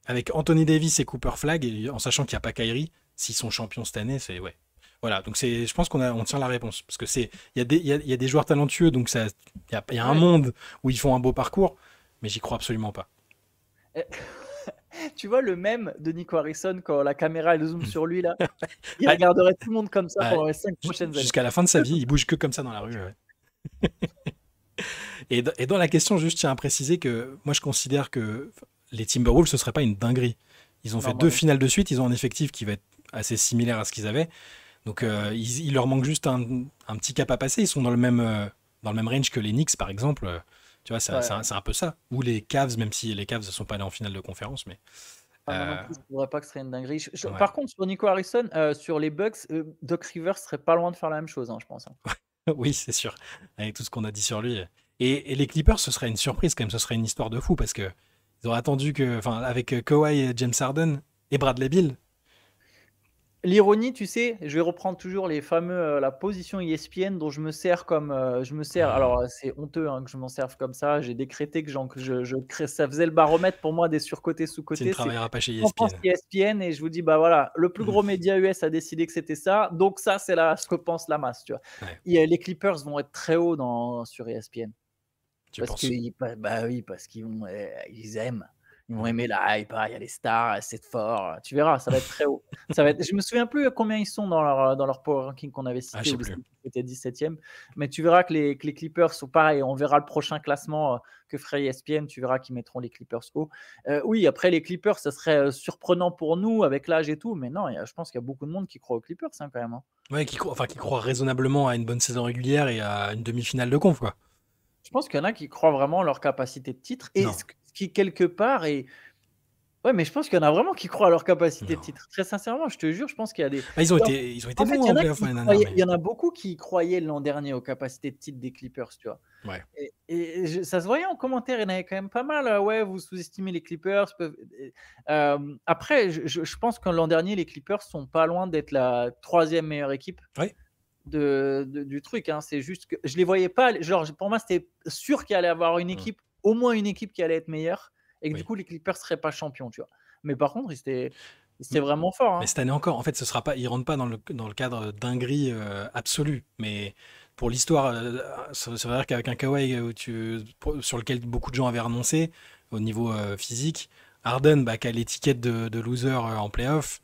avec Anthony Davis et Cooper Flag, et en sachant qu'il n'y a pas Kyrie, s'ils sont champions cette année, c'est ouais. Voilà, donc je pense on tient la réponse parce que il y a des joueurs talentueux, donc il y a un Ouais. monde où ils font un beau parcours, mais j'y crois absolument pas. Eh, tu vois le mème de Nico Harrison quand la caméra elle zoome sur lui là, il Ouais, regarderait tout le monde comme ça ouais. pendant les 5 prochaines années. Jusqu'à la fin de sa vie, il bouge que comme ça dans la rue. Ouais. Et dans la question, juste tiens à préciser que moi je considère que les Timberwolves ce serait pas une dinguerie. Ils ont fait Non, moi 2 non. finales de suite, ils ont un effectif qui va être assez similaire à ce qu'ils avaient. Donc il leur manque juste un petit cap à passer. Ils sont dans le même range que les Knicks par exemple. Tu vois, c'est Ouais. c'est un peu ça. Ou les Cavs, même si les Cavs ne sont pas allés en finale de conférence. Mais Ah, moi non euh, plus, je ne trouverais pas que ce serait une dinguerie. ouais. Par contre, sur Nico Harrison, sur les Bucks, Doc Rivers serait pas loin de faire la même chose, hein, je pense. Hein. Oui, c'est sûr. Avec tout ce qu'on a dit sur lui. Et les Clippers, ce serait une surprise quand même. Ce serait une histoire de fou parce que ils auraient attendu que, enfin, avec Kawhi et James Harden et Bradley Beal. L'ironie, tu sais, je vais reprendre toujours les fameux, la position ESPN dont je me sers. Hmm. Alors, c'est honteux hein, que je m'en serve comme ça. J'ai décrété que je crée, ça faisait le baromètre pour moi des surcotés, Tu ne sous-cotés. C'est travailleras pas chez en France ESPN. ESPN et je vous dis, bah voilà, le plus gros média US a décidé que c'était ça. Donc, ça, c'est ce que pense la masse, tu vois. Ouais, Les Clippers vont être très hauts sur ESPN. tu penses? Bah oui, parce ils aiment. Ils vont aimer la hype, il y a les stars, c'est fort. Tu verras, ça va être très haut. Je me souviens plus combien ils sont dans leur power ranking qu'on avait Ah, je cité, sais où plus. c'était 17e. Mais tu verras que les Clippers sont pareils. On verra le prochain classement que ferait ESPN. Tu verras qu'ils mettront les Clippers haut. Oui, après les Clippers, ça serait surprenant pour nous avec l'âge et tout. Mais non, je pense qu'il y a beaucoup de monde qui croit aux Clippers hein, quand même. Hein. Ouais, qui croit raisonnablement à une bonne saison régulière et à une demi-finale de conf, quoi. Je pense qu'il y en a qui croient vraiment en leur capacité de titre. Et Non, ce qui, quelque part, est. Ouais, mais je pense qu'il y en a vraiment qui croient à leur capacité de non. titre. Très sincèrement, je te jure, je pense qu'il y a des. Ah, ils ont été En fait, bons il y en en a playoff qui l'année dernière, croyaient, il mais y en a beaucoup qui croyaient l'an dernier aux capacités de titre des Clippers, tu vois. ouais. Ça se voyait en commentaire, il y en avait quand même pas mal. Ouais, vous sous-estimez les Clippers. Après, je pense que l'an dernier, les Clippers sont pas loin d'être la troisième meilleure équipe Ouais. du truc. Hein. C'est juste que je les voyais pas. Genre, pour moi, c'était sûr qu'il allait y avoir une Mm. équipe, au moins une équipe qui allait être meilleure, et que du Oui. coup, les Clippers seraient pas champions, tu vois. Mais par contre, M- c'était vraiment fort. Mais Hein. cette année encore, en fait, ils rentrent pas dans le cadre dinguerie absolu. Mais pour l'histoire, ça veut dire qu'avec un Kawhi sur lequel beaucoup de gens avaient renoncé au niveau physique, Harden, bah, qui a l'étiquette de loser en playoff.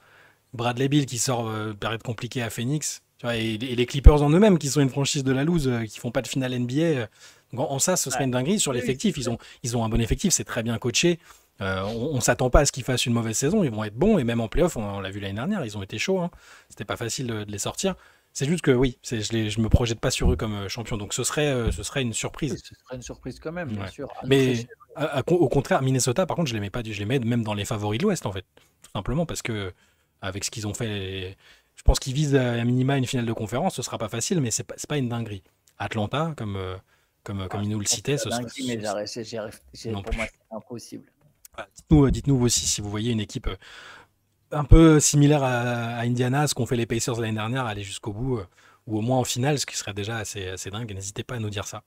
Bradley Beal qui sort période compliquée à Phoenix. Tu vois, et les Clippers en eux-mêmes, qui sont une franchise de la loose, qui font pas de finale NBA. Donc en ça, ce serait Ouais. une dinguerie. Sur Oui, oui, c'est l'effectif, vrai. ils ont un bon effectif, c'est très bien coaché. On s'attend pas à ce qu'ils fassent une mauvaise saison. Ils vont être bons. Et même en playoff, on l'a vu l'année dernière, ils ont été chauds. Hein. C'était pas facile de les sortir. C'est juste que oui, je me projette pas sur eux comme champion. Donc ce serait une Oui, surprise. ce serait une surprise quand même, bien Ouais. sûr. À notre Mais échelle. au contraire, Minnesota, par contre, je les mets pas, je les mets même dans les favoris de l'Ouest, en fait. Tout simplement parce que, avec ce qu'ils ont fait, je pense qu'ils visent à minima une finale de conférence. Ce sera pas facile, mais c'est pas une dinguerie. Atlanta, comme Ah, il je nous le pense que citait, c'est la dinguerie, mais non pour moi, plus. c'est impossible. Voilà. Dites-nous aussi si vous voyez une équipe un peu similaire à Indiana, ce qu'ont fait les Pacers l'année dernière, aller jusqu'au bout, ou au moins en finale, ce qui serait déjà assez dingue. N'hésitez pas à nous dire ça.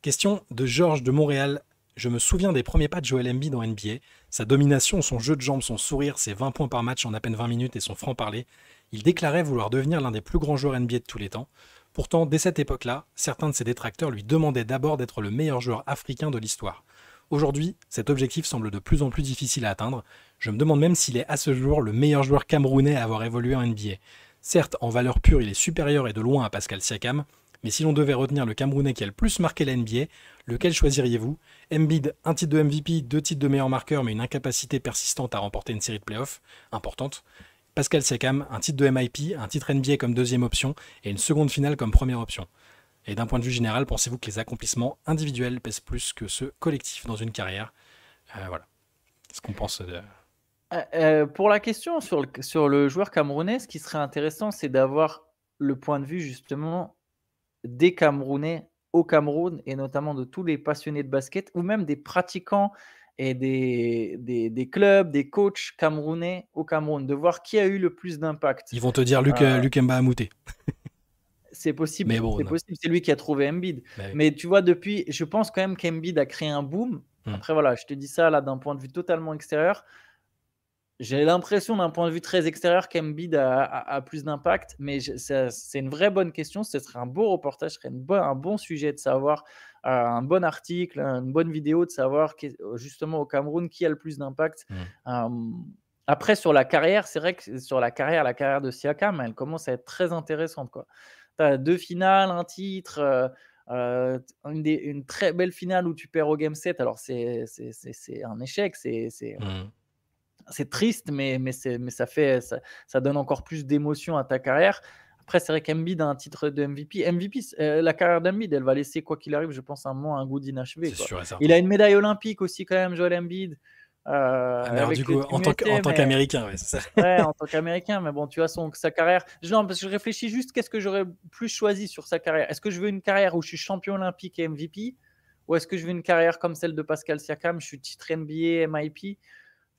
Question de Georges de Montréal. Je me souviens des premiers pas de Joel Embiid en NBA. Sa domination, son jeu de jambes, son sourire, ses 20 points par match en à peine 20 minutes et son franc-parler. Il déclarait vouloir devenir l'un des plus grands joueurs NBA de tous les temps. Pourtant, dès cette époque-là, certains de ses détracteurs lui demandaient d'abord d'être le meilleur joueur africain de l'histoire. Aujourd'hui, cet objectif semble de plus en plus difficile à atteindre. Je me demande même s'il est à ce jour le meilleur joueur camerounais à avoir évolué en NBA. Certes, en valeur pure, il est supérieur et de loin à Pascal Siakam, mais si l'on devait retenir le Camerounais qui a le plus marqué la NBA, lequel choisiriez-vous? Embiid, un titre de MVP, 2 titres de meilleur marqueur, mais une incapacité persistante à remporter une série de playoffs importante. Pascal Siakam, un titre de MIP, un titre NBA comme deuxième option et une seconde finale comme première option. Et d'un point de vue général, pensez-vous que les accomplissements individuels pèsent plus que ceux collectifs dans une carrière? Voilà. Qu'est-ce qu'on pense de... Pour la question sur le joueur camerounais, ce qui serait intéressant, c'est d'avoir le point de vue justement des Camerounais au Cameroun et notamment de tous les passionnés de basket ou même des pratiquants et des clubs, des coachs camerounais au Cameroun, de voir qui a eu le plus d'impact. Ils vont te dire Luc, Euh, Luc Mba Amouté. c'est possible, Mais bon, c'est non. possible, c'est lui qui a trouvé Embiid. Bah oui. Mais tu vois, depuis, je pense quand même qu'Embiid a créé un boom. Hmm. Après, voilà, je te dis ça là d'un point de vue totalement extérieur. J'ai l'impression d'un point de vue très extérieur qu'Embiid a plus d'impact, mais c'est une vraie bonne question. Ce serait un beau reportage, ce serait un bon sujet de savoir, un bon article, une bonne vidéo de savoir justement au Cameroun qui a le plus d'impact. Hmm. Après, sur la carrière, c'est vrai que sur la carrière de Siakam, elle commence à être très intéressante. Tu as 2 finales, un titre, une très belle finale où tu perds au Game 7. Alors, c'est un échec, Hmm. c'est triste, mais ça donne encore plus d'émotion à ta carrière. Après, c'est vrai qu'Embiid a un titre de MVP. La carrière d'Embiid, elle va laisser, quoi qu'il arrive, je pense, un goût d'inachevé. C'est sûr et Il certain. a une médaille olympique aussi, quand même, Joel Embiid, Ah, mais alors, du avec le coup, Team en USA, tant mais qu'Américain, ouais, c'est ça. ouais, en tant qu'Américain. Mais bon, tu vois, sa carrière. Non, parce que je réfléchis juste, qu'est-ce que j'aurais plus choisi sur sa carrière? Est-ce que je veux une carrière où je suis champion olympique et MVP? Ou est-ce que je veux une carrière comme celle de Pascal Siakam? Je suis titre NBA, MIP.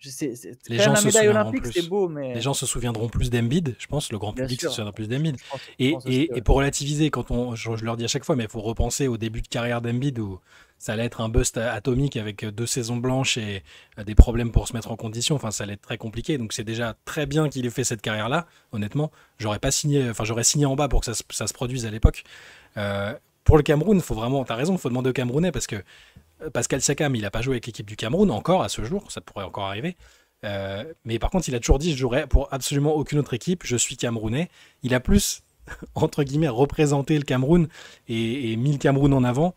C'est Les quand même gens la se médaille souviendront olympique, c'est plus. beau, Les mais gens se souviendront plus d'Embiid, je pense. Le grand bien public se sûr, souviendra plus d'Embiid. je pense aussi, Et ouais. pour relativiser, je leur dis à chaque fois, mais il faut repenser au début de carrière d'Embiid où ça allait être un bust atomique avec 2 saisons blanches et des problèmes pour se mettre en condition. Enfin, ça allait être très compliqué. Donc c'est déjà très bien qu'il ait fait cette carrière-là. Honnêtement, j'aurais signé en bas pour que ça se produise à l'époque. Pour le Cameroun, faut vraiment, t'as raison, faut demander aux Camerounais parce que Pascal Siakam, il n'a pas joué avec l'équipe du Cameroun encore à ce jour, ça pourrait encore arriver. Mais par contre, il a toujours dit je jouerai pour absolument aucune autre équipe, je suis Camerounais. Il a plus, entre guillemets, représenté le Cameroun et mis le Cameroun en avant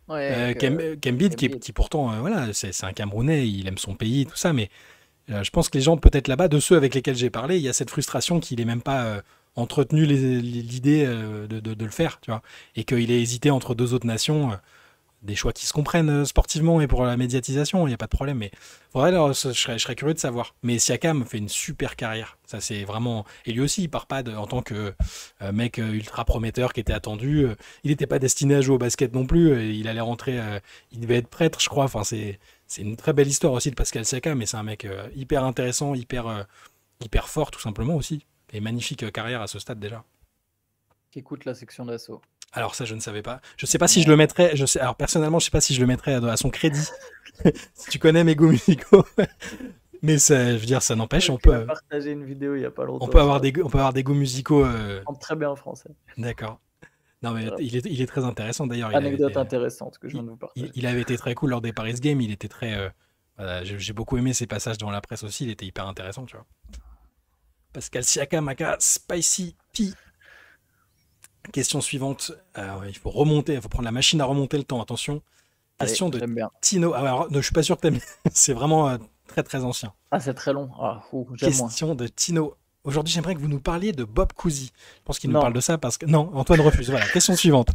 Ouais, qu'Embiid, Embiid. qui pourtant, voilà, c'est un Camerounais, il aime son pays, tout ça, mais je pense que les gens, peut-être là-bas, de ceux avec lesquels j'ai parlé, il y a cette frustration qu'il n'ait même pas entretenu l'idée de le faire, tu vois, et qu'il ait hésité entre 2 autres nations. Des choix qui se comprennent sportivement et pour la médiatisation, il n'y a pas de problème. Mais faudrait, alors, je serais curieux de savoir. Mais Siakam fait une super carrière. Ça, c'est vraiment. Et lui aussi, il part pas en tant que mec ultra prometteur qui était attendu. Il n'était pas destiné à jouer au basket non plus. Il allait rentrer. Il devait être prêtre, je crois. Enfin, c'est une très belle histoire aussi de Pascal Siakam. Mais c'est un mec hyper intéressant, hyper fort, tout simplement aussi. Et magnifique carrière à ce stade déjà. Qui écoute la section d'assaut. Alors ça, je ne savais pas. Je sais pas si je le mettrais. Alors personnellement, je sais pas si je le mettrais à son crédit. Si tu connais mes goûts musicaux, mais ça, je veux dire, ça n'empêche, Tu as partagé une vidéo il n'y a pas on longtemps. peut avoir des goûts musicaux. Chante très bien en français. D'accord. Non mais Voilà. il est très intéressant d'ailleurs. Anecdote intéressante que je viens de vous partager. Il avait été très cool lors des Paris Games. Il était très J'ai beaucoup aimé ses passages dans la presse aussi, il était hyper intéressant, tu vois. Pascal Siakam, aka Spicy P. Question suivante. Il faut remonter, il faut prendre la machine à remonter le temps. Attention. Allez, Question de j'aime bien. Tino. Ah, alors, je suis pas sûr que t'aimes. C'est vraiment très très ancien. Ah, c'est très long. Ah, j'aime moins. Question de Tino. Aujourd'hui, j'aimerais que vous nous parliez de Bob Cousy. Je pense qu'il nous Non. parle de ça parce que. Non, Antoine refuse. Voilà, question suivante.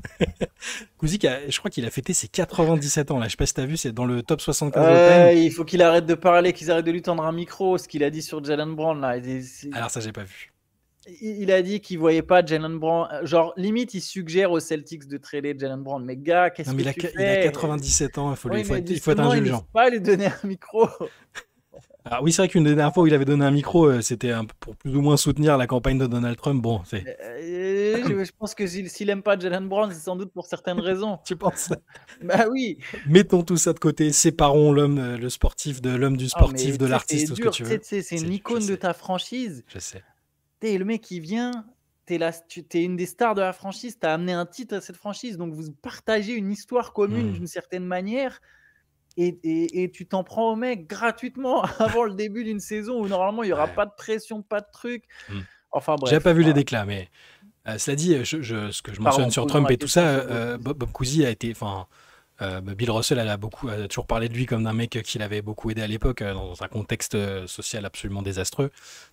Cousy, je crois qu'il a fêté ses 97 ans. Là. Je sais pas si t'as vu, c'est dans le top 75 all-time. Il faut qu'il arrête de parler, qu'ils arrêtent de lui tendre un micro, ce qu'il a dit sur Jalen Brown là. Alors, ça, j'ai pas vu. Il a dit qu'il voyait pas Jalen Brown. Genre, limite, il suggère aux Celtics de trader Jalen Brown. Mais gars, qu'est-ce Non, que mais tu il a fais? 97 ans. Oui, mais Il faut être justement, il n'ose indulgent. pas lui donner un micro. Alors, oui, c'est vrai qu'une des dernières fois où il avait donné un micro, c'était pour plus ou moins soutenir la campagne de Donald Trump. Bon, c'est. Je pense que s'il aime pas Jalen Brown, c'est sans doute pour certaines raisons. Tu penses? Bah oui. Mettons tout ça de côté, séparons l'homme, le sportif de l'homme du Ah, sportif, mais de tu sais, c'est l'artiste, tout ce que dur. tu veux. C'est une icône de ta franchise. Je sais. T'es le mec qui vient. T'es une des stars de la franchise. T'as amené un titre à cette franchise. Donc, vous partagez une histoire commune d'une certaine manière. Et tu t'en prends au mec gratuitement avant le début d'une saison où normalement il n'y aura pas de pression, pas de truc. Enfin bref. J'avais pas vu les déclats, mais cela dit, ce que je mentionne sur Trump et tout ça, Bob Cousy a été. Bill Russell a toujours parlé de lui comme d'un mec qui l'avait beaucoup aidé à l'époque dans un contexte social absolument désastreux.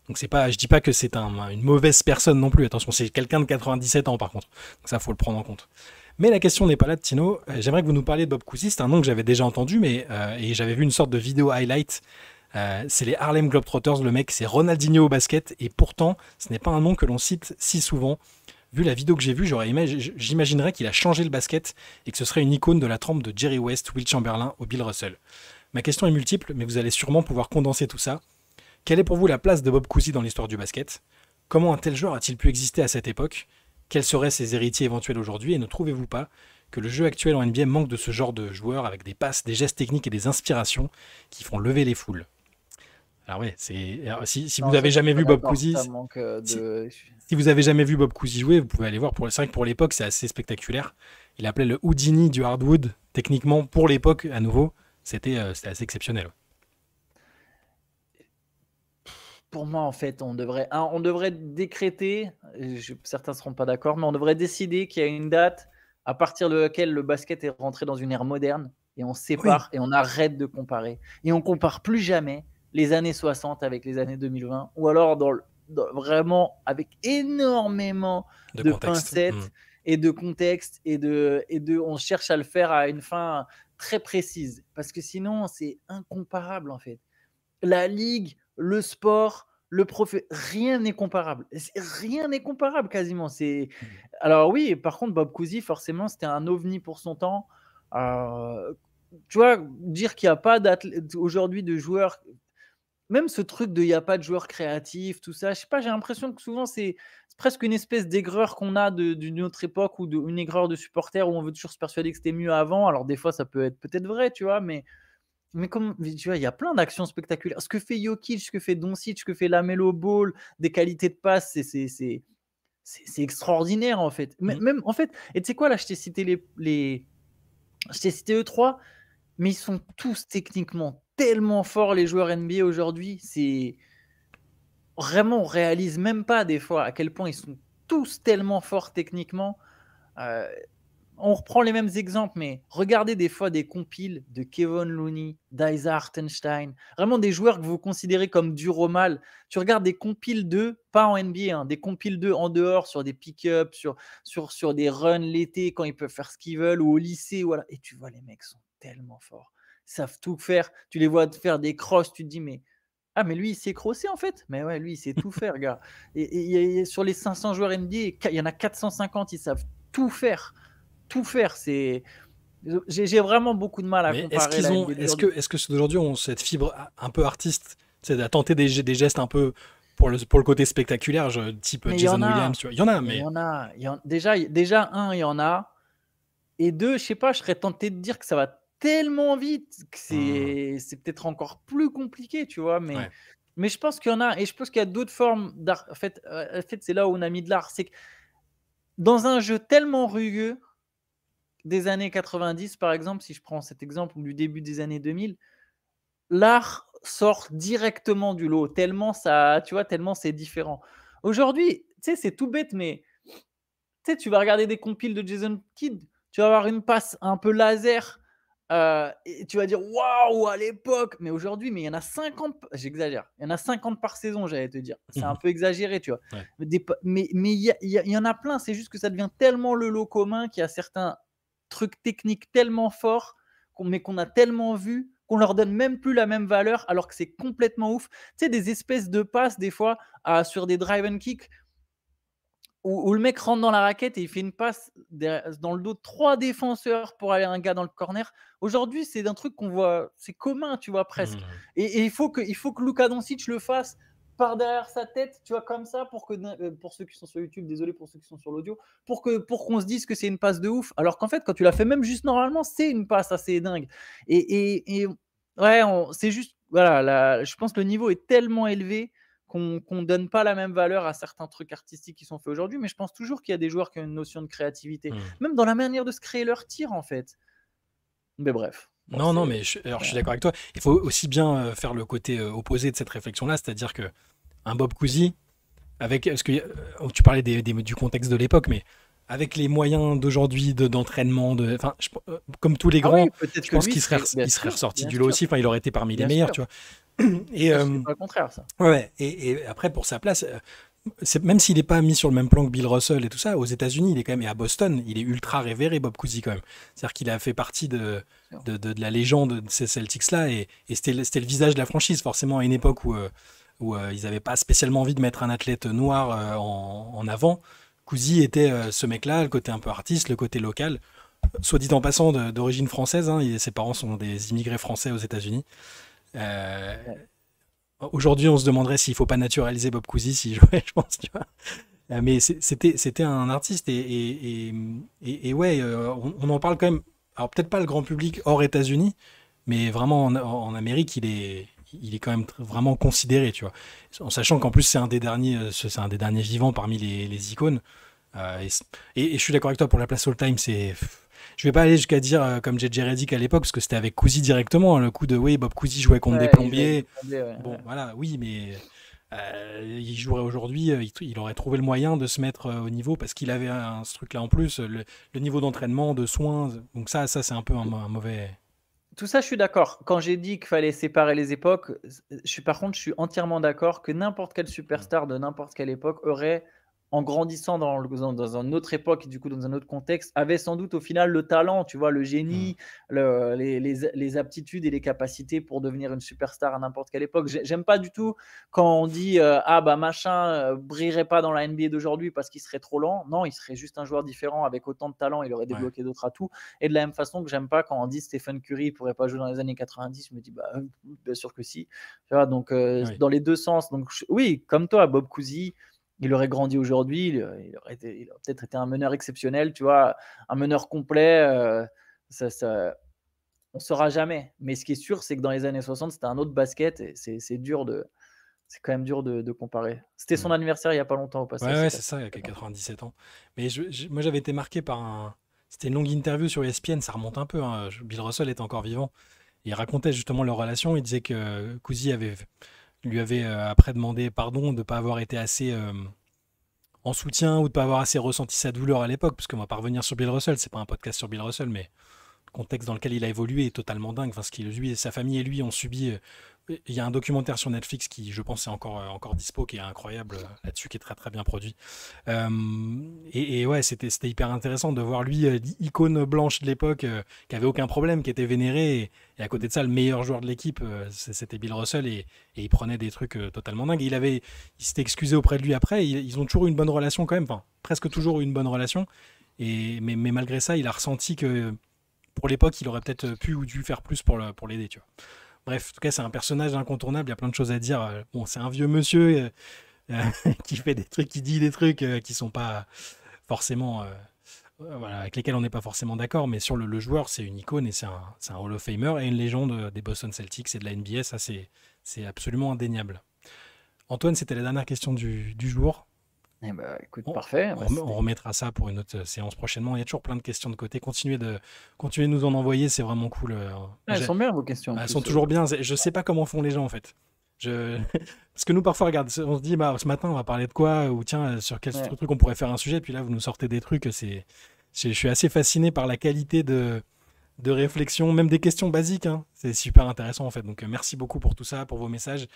Donc je dis pas que c'est une mauvaise personne non plus. Attention, c'est quelqu'un de 97 ans par contre. Donc ça, faut le prendre en compte. Mais la question n'est pas là, Tino. J'aimerais que vous nous parliez de Bob Cousy. C'est un nom que j'avais déjà entendu, et j'avais vu une sorte de vidéo highlight. C'est les Harlem Globetrotters. Le mec, c'est Ronaldinho au basket, et pourtant, ce n'est pas un nom que l'on cite si souvent. Vu la vidéo que j'ai vue, j'imaginerais qu'il a changé le basket et que ce serait une icône de la trempe de Jerry West, Will Chamberlain ou Bill Russell. Ma question est multiple, mais vous allez sûrement pouvoir condenser tout ça. Quelle est pour vous la place de Bob Cousy dans l'histoire du basket? Comment un tel joueur a-t-il pu exister à cette époque? Quels seraient ses héritiers éventuels aujourd'hui? Et ne trouvez-vous pas que le jeu actuel en NBA manque de ce genre de joueurs avec des passes, des gestes techniques et des inspirations qui font lever les foules? Alors ouais, si vous n'avez jamais vu Bob Cousy, si vous avez jamais vu Bob Cousy jouer, vous pouvez aller voir. C'est vrai que pour l'époque, c'est assez spectaculaire. Il appelait le Houdini du hardwood. Techniquement, pour l'époque, à nouveau, c'était assez exceptionnel. Pour moi, en fait, on devrait décréter, certains ne seront pas d'accord, mais on devrait décider qu'il y a une date à partir de laquelle le basket est rentré dans une ère moderne, et on sépare et on arrête de comparer. Et on compare plus jamais les années 60 avec les années 2020, ou alors vraiment avec énormément de pincettes et de contexte, on cherche à le faire à une fin très précise, parce que sinon, c'est incomparable en fait. La ligue, le sport, rien n'est comparable. Rien n'est comparable quasiment. Alors oui, par contre, Bob Cousy, forcément, c'était un ovni pour son temps. Tu vois, dire qu'il n'y a pas aujourd'hui de joueurs, même ce truc de il n'y a pas de joueurs créatifs, tout ça, je sais pas, j'ai l'impression que souvent c'est presque une espèce d'aigreur qu'on a d'une autre époque, ou une aigreur de supporters où on veut toujours se persuader que c'était mieux avant. Alors des fois, ça peut être peut-être vrai, tu vois, mais tu vois, il y a plein d'actions spectaculaires. Ce que fait Jokic, ce que fait Doncic, ce que fait Lamelo Ball, des qualités de passe, c'est extraordinaire en fait. Même en fait, et tu sais quoi, là, je t'ai cité je t'ai cité eux trois, mais ils sont tous techniquement tellement forts, les joueurs NBA aujourd'hui. C'est vraiment, on réalise même pas des fois à quel point ils sont tous tellement forts techniquement. On reprend les mêmes exemples, mais regardez des fois des compiles de Kevon Looney, d'Isa Hartenstein, vraiment des joueurs que vous considérez comme durs au mal. Tu regardes des compiles d'eux, pas en NBA, hein, des compiles d'eux en dehors, sur des pick-ups, sur des runs l'été quand ils peuvent faire ce qu'ils veulent, ou au lycée, voilà. Et tu vois, les mecs sont tellement forts. Ils savent tout faire. Tu les vois faire des crosses, tu te dis, mais lui, il s'est crossé en fait. Mais ouais, lui, il sait tout faire, gars. Et sur les 500 joueurs NBA, il y en a 450, ils savent tout faire. Tout faire, j'ai vraiment beaucoup de mal à comparer la NBA d'aujourd'hui. Est-ce que ceux d'aujourd'hui ont cette fibre un peu artiste, c'est à tenter des gestes un peu pour le côté spectaculaire, type Jason Williams, tu vois. Il y en a, mais déjà, il y en a, et deux, je sais pas, je serais tenté de dire que ça va tellement vite que c'est peut-être encore plus compliqué, tu vois, mais je pense qu'il y en a, et je pense qu'il y a d'autres formes d'art. En fait, c'est là où on a mis de l'art, c'est que dans un jeu tellement rugueux des années 90, par exemple, si je prends cet exemple, ou du début des années 2000, l'art sort directement du lot, tellement ça, tu vois, tellement c'est différent. Aujourd'hui, tu sais, c'est tout bête, mais tu sais, tu vas regarder des compiles de Jason Kidd, tu vas avoir une passe un peu laser, et tu vas dire: «Waouh, à l'époque!» Mais aujourd'hui, mais il y en a 50, j'exagère, il y en a 50 par saison, j'allais te dire. C'est un Mhm. peu exagéré, tu vois? Ouais. Mais il y en a plein, c'est juste que ça devient tellement le lot commun qu'il y a certains trucs techniques tellement forts qu'on a tellement vu qu'on leur donne même plus la même valeur alors que c'est complètement ouf. Tu sais, des espèces de passes des fois, sur des drive and kick où le mec rentre dans la raquette et il fait une passe dans le dos de 3 défenseurs pour aller à un gars dans le corner. Aujourd'hui, c'est un truc qu'on voit, c'est commun, tu vois, presque. Mhm. Et il faut que Luka Doncic le fasse par derrière sa tête, tu vois, comme ça, pour ceux qui sont sur YouTube, désolé pour ceux qui sont sur l'audio, pour qu'on se dise que c'est une passe de ouf. Alors qu'en fait, quand tu la fais même juste normalement, c'est une passe assez dingue. Et ouais, c'est juste, voilà, je pense que le niveau est tellement élevé qu'on donne pas la même valeur à certains trucs artistiques qui sont faits aujourd'hui, mais je pense toujours qu'il y a des joueurs qui ont une notion de créativité, Mhm. même dans la manière de se créer leur tir en fait. Mais bref, bon, Non, non, c'est mais alors, je suis d'accord avec toi. Il faut aussi bien faire le côté opposé de cette réflexion-là, c'est-à-dire que un Bob Cousy, parce que tu parlais du contexte de l'époque, mais avec les moyens d'aujourd'hui d'entraînement, enfin, comme tous les ah grands, oui, peut-être je que pense lui qu'il serait, serait, bien il serait sûr, ressorti bien du lot sûr, aussi. Enfin, il aurait été parmi les bien meilleurs, sûr. tu vois. Et, Ça, je dis pas le contraire, ça. ouais, et après, pour sa place, même s'il n'est pas mis sur le même plan que Bill Russell et tout ça, aux États-Unis, il est quand même, et à Boston, il est ultra révéré, Bob Cousy, quand même. C'est-à-dire qu'il a fait partie de la légende de ces Celtics-là, et c'était le visage de la franchise, forcément, à une époque où ils n'avaient pas spécialement envie de mettre un athlète noir en avant. Cousy était ce mec-là, le côté un peu artiste, le côté local. Soit dit en passant, d'origine française, hein, ses parents sont des immigrés français aux États-Unis. Euh, Ouais. Aujourd'hui, on se demanderait s'il faut pas naturaliser Bob Cousy s'il jouait, je pense, tu vois. Mais c'était un artiste et ouais, on en parle quand même. Alors peut-être pas le grand public hors États-Unis, mais vraiment en Amérique, il est quand même vraiment considéré, tu vois. En sachant qu'en plus c'est un des derniers vivants parmi les icônes. Et je suis d'accord avec toi pour la place all-time, c'est. Je vais pas aller jusqu'à dire comme JJ Redick à l'époque, parce que c'était avec Cousy directement, hein, le coup de oui, Bob Cousy jouait contre des Ouais, il jouait avec des plombiers. plombiers, ouais, Bon, ouais. voilà, oui, mais il jouerait aujourd'hui, il aurait trouvé le moyen de se mettre au niveau parce qu'il avait ce truc-là en plus, le niveau d'entraînement, de soins. Donc ça c'est un peu un mauvais. Tout ça, je suis d'accord. Quand j'ai dit qu'il fallait séparer les époques, par contre, je suis entièrement d'accord que n'importe quel superstar de n'importe quelle époque aurait, en grandissant dans une autre époque, du coup, dans un autre contexte, avait sans doute au final le talent, tu vois, le Hmm. génie, les aptitudes et les capacités pour devenir une superstar à n'importe quelle époque. J'aime pas du tout quand on dit ah bah machin brillerait pas dans la NBA d'aujourd'hui parce qu'il serait trop lent. Non, il serait juste un joueur différent avec autant de talent, il aurait Ouais. débloqué d'autres atouts. Et de la même façon que j'aime pas quand on dit Stephen Curry ne pourrait pas jouer dans les années 90, je me dis bah bien sûr que si. Tu vois, donc Oui. dans les deux sens. Donc oui, comme toi, Bob Cousy, il aurait grandi aujourd'hui, il aurait peut-être été un meneur exceptionnel, tu vois, un meneur complet. On ne saura jamais. Mais ce qui est sûr, c'est que dans les années 60, c'était un autre basket et c'est quand même dur de comparer. C'était son Hmm. anniversaire il n'y a pas longtemps au Ouais, passage. ouais, C'était c'est assez ça, il y a impressionnant. 97 ans. Mais moi j'avais été marqué par C'était une longue interview sur ESPN, ça remonte un peu, hein. Bill Russell est encore vivant. Il racontait justement leur relation. Il disait que Cousy lui avait après demandé pardon de ne pas avoir été assez en soutien ou de ne pas avoir assez ressenti sa douleur à l'époque. Parce qu'on va pas revenir sur Bill Russell, c'est pas un podcast sur Bill Russell, mais le contexte dans lequel il a évolué est totalement dingue. Enfin, ce qu'il, lui, sa famille et lui ont subi. Il y a un documentaire sur Netflix qui, je pense, est encore dispo, qui est incroyable là-dessus, qui est très très bien produit. Euh, et ouais, c'était hyper intéressant de voir lui, l'icône blanche de l'époque, qui avait aucun problème, qui était vénéré. Et à côté de ça, le meilleur joueur de l'équipe, c'était Bill Russell, et il prenait des trucs totalement dingues. Il s'était excusé auprès de lui après. Ils ont toujours eu une bonne relation quand même, enfin, presque toujours eu une bonne relation. Mais malgré ça, il a ressenti que pour l'époque, il aurait peut-être pu ou dû faire plus pour l'aider, tu vois. Bref, en tout cas, c'est un personnage incontournable, il y a plein de choses à dire. Bon, c'est un vieux monsieur qui fait des trucs, qui dit des trucs qui sont pas forcément, voilà, avec lesquels on n'est pas forcément d'accord, mais sur le joueur, c'est une icône et c'est un Hall of Famer et une légende des Boston Celtics et de la NBA, ça c'est absolument indéniable. Antoine, c'était la dernière question du jour. Eh ben, écoute, On, parfait. Bah, on remettra ça pour une autre séance prochainement. Il y a toujours plein de questions de côté. Continuez de nous en envoyer, c'est vraiment cool. elles sont bien vos questions en Elles plus. sont toujours bien. Je sais pas comment font les gens en fait. Parce que nous, parfois, regarde, on se dit, bah, ce matin, on va parler de quoi? Ou tiens, sur quel Ouais. truc on pourrait faire un sujet? Puis là, vous nous sortez des trucs. Je suis assez fasciné par la qualité de réflexion, même des questions basiques, hein. C'est super intéressant en fait. Donc merci beaucoup pour tout ça, pour vos messages.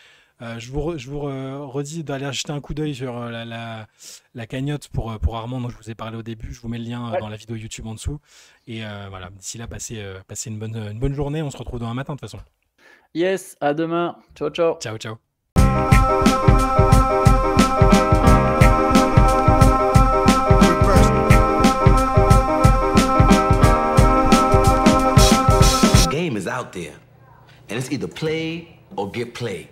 Je vous redis d'aller jeter un coup d'œil sur la cagnotte pour Armand dont je vous ai parlé au début. Je vous mets le lien Ouais. dans la vidéo YouTube en dessous. Et voilà, d'ici là, passez une bonne journée. On se retrouve demain matin de toute façon. Yes, à demain. Ciao, ciao. Ciao, ciao. Game is out there, and it's either play or get played.